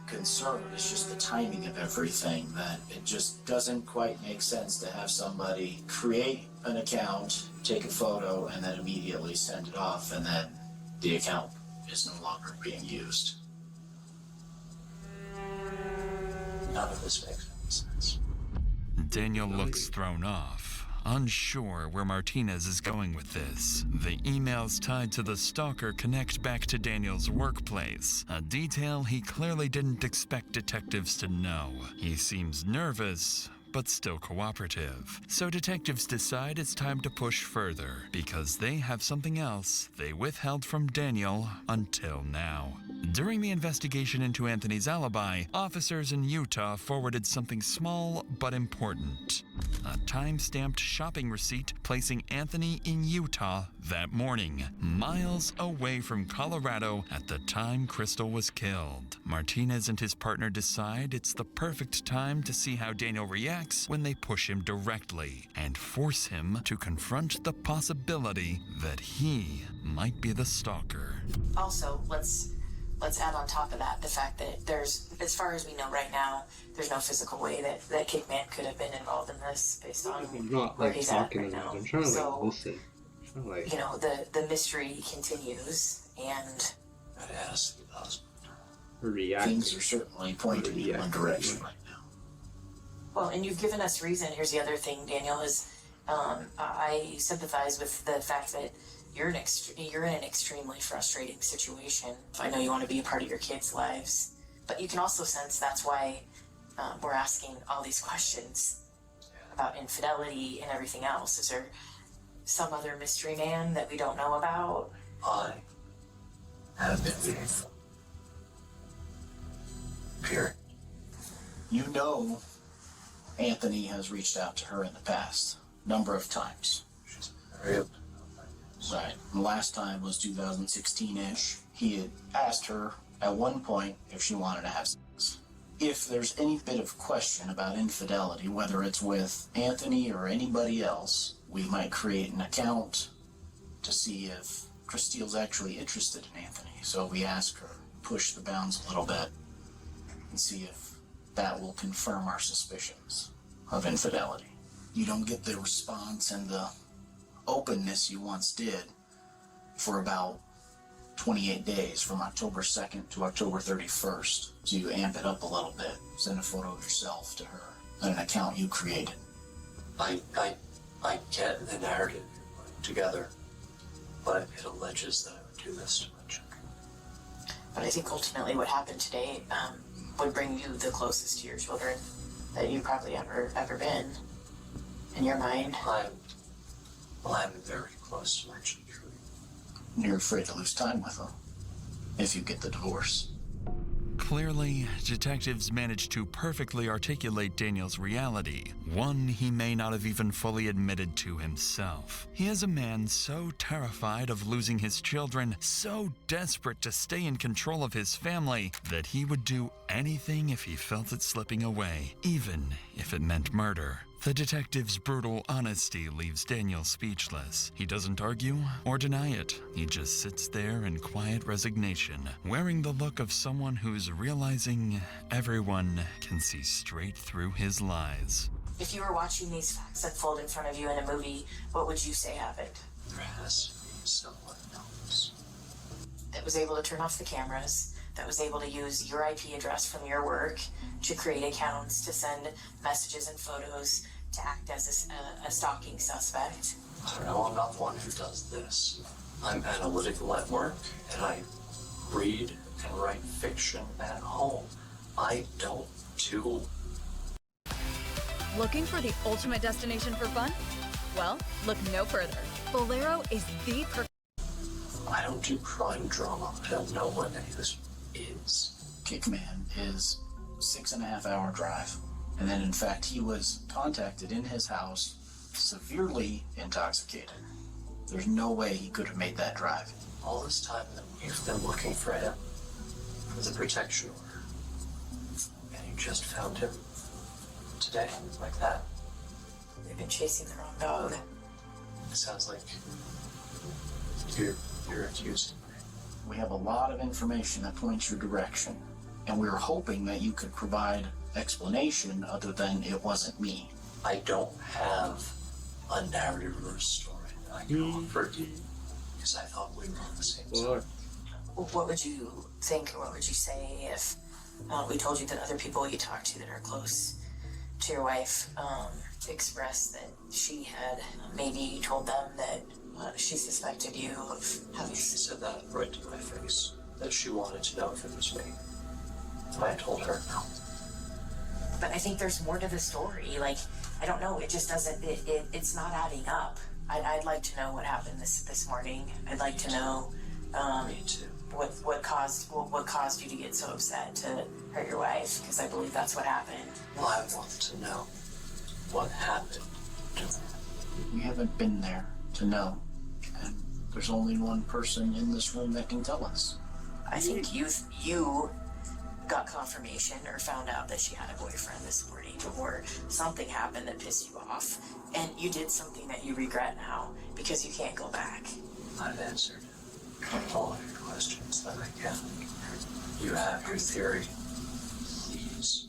concern is just the timing of everything, that it just doesn't quite make sense to have somebody create an account, take a photo, and then immediately send it off, and then the account is no longer being used. None of this makes any sense. Daniel looks thrown off, unsure where Martinez is going with this. The emails tied to the stalker connect back to Daniel's workplace, a detail he clearly didn't expect detectives to know. He seems nervous, but still cooperative. So detectives decide it's time to push further, because they have something else they withheld from Daniel until now. During the investigation into Anthony's alibi, officers in Utah forwarded something small but important. A time-stamped shopping receipt placing Anthony in Utah that morning, miles away from Colorado at the time Crystal was killed. Martinez and his partner decide it's the perfect time to see how Daniel reacts when they push him directly and force him to confront the possibility that he might be the stalker. Also, let's add on top of that the fact that there's, as far as we know right now, there's no physical way that Kickman could have been involved in this based on I'm not where like he's talking at right now. I'm trying to So, listen. I'm trying to, like, you know, the mystery continues, and things are certainly pointing in one direction right now. well, and you've given us reason. Here's the other thing, Daniel, is I sympathize with the fact that you're in an extremely frustrating situation. I know you want to be a part of your kids' lives, but you can also sense that's why we're asking all these questions about infidelity and everything else. Is there some other mystery man that we don't know about? I have been faithful. Period. You know Anthony has reached out to her in the past, number of times. She's very open. Right. The last time was 2016-ish. He had asked her at one point if she wanted to have sex. If there's any bit of question about infidelity, whether it's with Anthony or anybody else, we might create an account to see if Christine's actually interested in Anthony. So we ask her, push the bounds a little bit, and see if that will confirm our suspicions of infidelity. You don't get the response and the openness you once did for about 28 days, from October 2nd to October 31st. So you amp it up a little bit, send a photo of yourself to her, and an account you created. I get the narrative you're putting together, but it alleges that I would do this to my children. But I think ultimately what happened today would bring you the closest to your children that you've probably ever been, in your mind. I'm very close to my children. You're afraid to lose time with them if you get the divorce. Clearly, detectives managed to perfectly articulate Daniel's reality, one he may not have even fully admitted to himself. He is a man so terrified of losing his children, so desperate to stay in control of his family, that he would do anything if he felt it slipping away, even if it meant murder. The detective's brutal honesty leaves Daniel speechless. He doesn't argue or deny it. He just sits there in quiet resignation, wearing the look of someone who's realizing everyone can see straight through his lies. If you were watching these facts unfold in front of you in a movie, what would you say happened? There has to be someone else that was able to turn off the cameras, that was able to use your IP address from your work to create accounts, to send messages and photos, to act as a stalking suspect. I don't know, I'm not the one who does this. I'm analytical at work, and I read and write fiction at home. I don't do... Looking for the ultimate destination for fun? Well, look no further. Bolero is the perfect... I don't do crime drama. I don't know what any of this is. Kickman is 6.5-hour drive. And then, in fact, he was contacted in his house, severely intoxicated. There's no way he could have made that drive. All this time that we've been looking for him, for the protection order, and you just found him today, like that. They've been chasing the wrong dog. It sounds like you're accusing me. We have a lot of information that points your direction, and we were hoping that you could provide explanation other than it wasn't me. I don't have a narrative or a story that I can offer you, because I thought we were on the same side. What would you think, or what would you say if we told you that other people you talked to that are close to your wife expressed that she had maybe told them that she suspected you of having... She said that right to my face, that she wanted to know if it was me. And I told her no. But I think there's more to the story. Like, I don't know, it just doesn't, it's not adding up. I'd like to know what happened this morning. I'd like to know me too. What caused you to get so upset to hurt your wife, because I believe that's what happened. Well, I want to know what happened to her. We haven't been there to know, and there's only one person in this room that can tell us. I think you got confirmation or found out that she had a boyfriend this morning, or something happened that pissed you off, and you did something that you regret now because you can't go back. I've answered all of your questions that I can. You have your theory. Please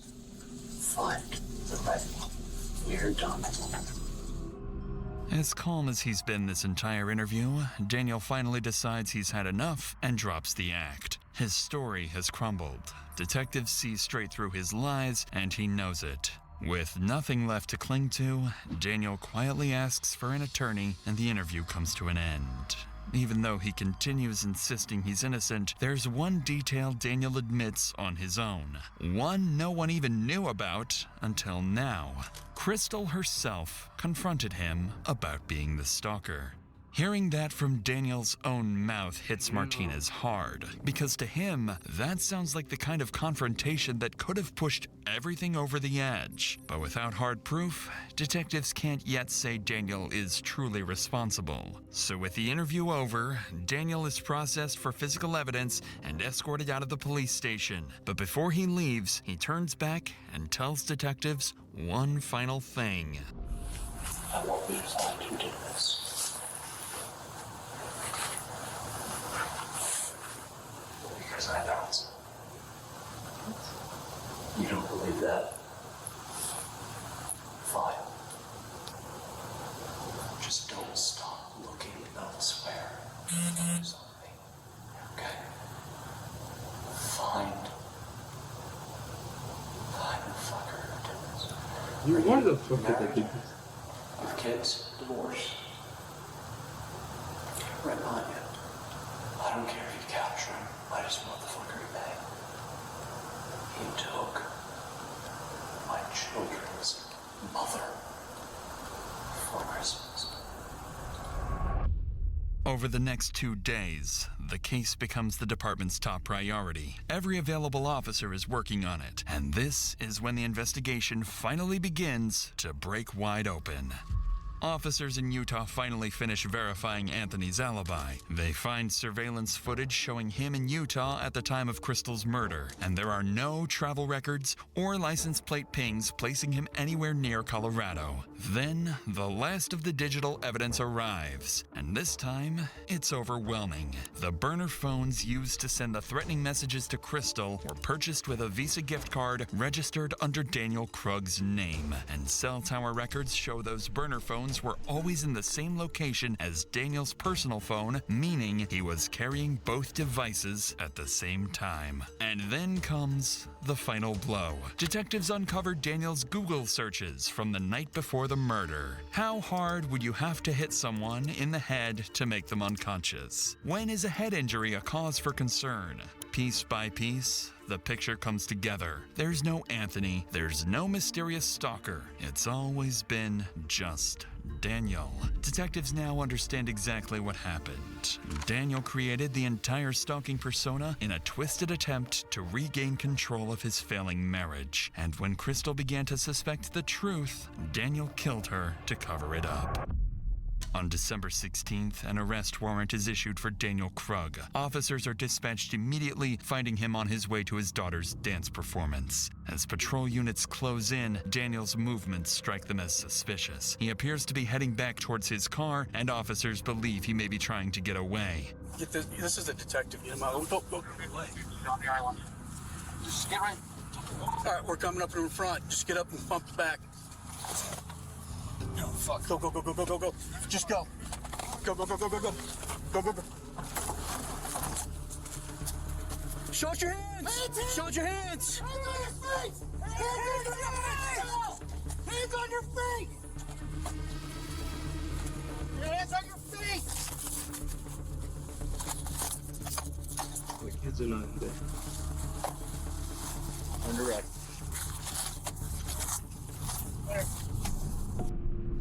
find the right one. We're done. As calm as he's been this entire interview, Daniel finally decides he's had enough and drops the act. His story has crumbled. Detectives see straight through his lies, and he knows it. With nothing left to cling to, Daniel quietly asks for an attorney and the interview comes to an end. Even though he continues insisting he's innocent, there's one detail Daniel admits on his own. One no one even knew about until now. Crystal herself confronted him about being the stalker. Hearing that from Daniel's own mouth hits Martinez hard, because to him, that sounds like the kind of confrontation that could have pushed everything over the edge. But without hard proof, detectives can't yet say Daniel is truly responsible. So with the interview over, Daniel is processed for physical evidence and escorted out of the police station. But before he leaves, he turns back and tells detectives one final thing. I won't lose time to do this. Because I don't. You don't believe that? Fine. Just don't stop looking elsewhere. Focus on me. Okay? Find the fucker who did this. You're one of the fuckers that did this. With kids, divorce. Right on you. I don't care if you capture him. I just want the fucker to pay. He took my children's mother for Christmas. Over the next 2 days, the case becomes the department's top priority. Every available officer is working on it, and this is when the investigation finally begins to break wide open. Officers in Utah finally finish verifying Anthony's alibi. They find surveillance footage showing him in Utah at the time of Crystal's murder, and there are no travel records or license plate pings placing him anywhere near Colorado. Then, the last of the digital evidence arrives, and this time, it's overwhelming. The burner phones used to send the threatening messages to Crystal were purchased with a Visa gift card registered under Daniel Krug's name, and cell tower records show those burner phones were always in the same location as Daniel's personal phone, meaning he was carrying both devices at the same time. And then comes the final blow. Detectives uncovered Daniel's Google searches from the night before the murder. How hard would you have to hit someone in the head to make them unconscious? When is a head injury a cause for concern? Piece by piece, the picture comes together. There's no Anthony, there's no mysterious stalker. It's always been just Daniel. Detectives now understand exactly what happened. Daniel created the entire stalking persona in a twisted attempt to regain control of his failing marriage. And when Crystal began to suspect the truth, Daniel killed her to cover it up. On December 16th, an arrest warrant is issued for Daniel Krug. Officers are dispatched immediately, finding him on his way to his daughter's dance performance. As patrol units close in, Daniel's movements strike them as suspicious. He appears to be heading back towards his car, and officers believe he may be trying to get away. Get this. This is a detective. Get him out. Go. On the island. Just get right. All right, we're coming up in front. Just get up and bump the back. No, fuck. Go. Just go. Go. Show us your hands. Show us your hands. Hands on your face. Hands on your face. Hands on your face. The kids are not there. Under red.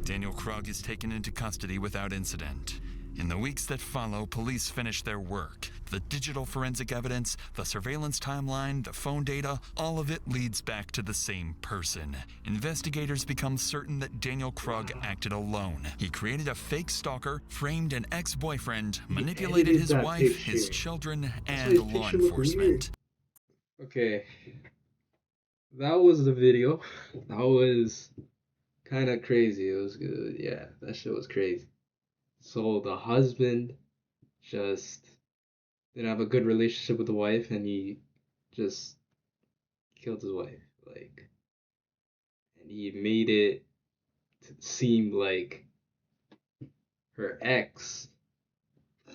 Daniel Krug is taken into custody without incident. In the weeks that follow, police finish their work. The digital forensic evidence, the surveillance timeline, the phone data, all of it leads back to the same person. Investigators become certain that Daniel Krug acted alone. He created a fake stalker, framed an ex-boyfriend, manipulated his wife, his children, and law enforcement. Okay. That was the video. That was kind of crazy. It was good. Yeah, that shit was crazy. So the husband just didn't have a good relationship with the wife, and he just killed his wife. Like, and he made it seem like her ex. I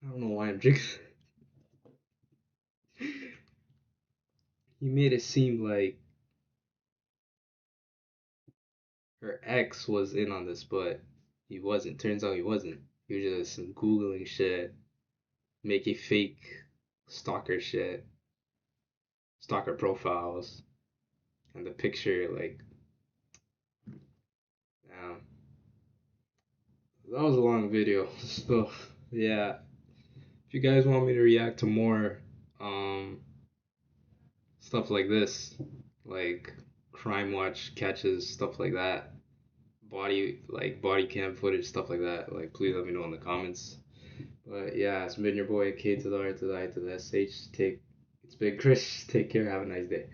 don't know why I'm drinking. He made it seem like her ex was in on this, but he wasn't. Turns out he wasn't. He was just Googling shit, making fake stalker shit, stalker profiles, and the picture, like, that was a long video. So, yeah. If you guys want me to react to more stuff like this, like Crime Watch catches, stuff like that, body cam footage, stuff like that, like, please let me know in the comments. But yeah, it's been your boy K to the R to the I to the SH. It's Big Chris. Take care. Have a nice day.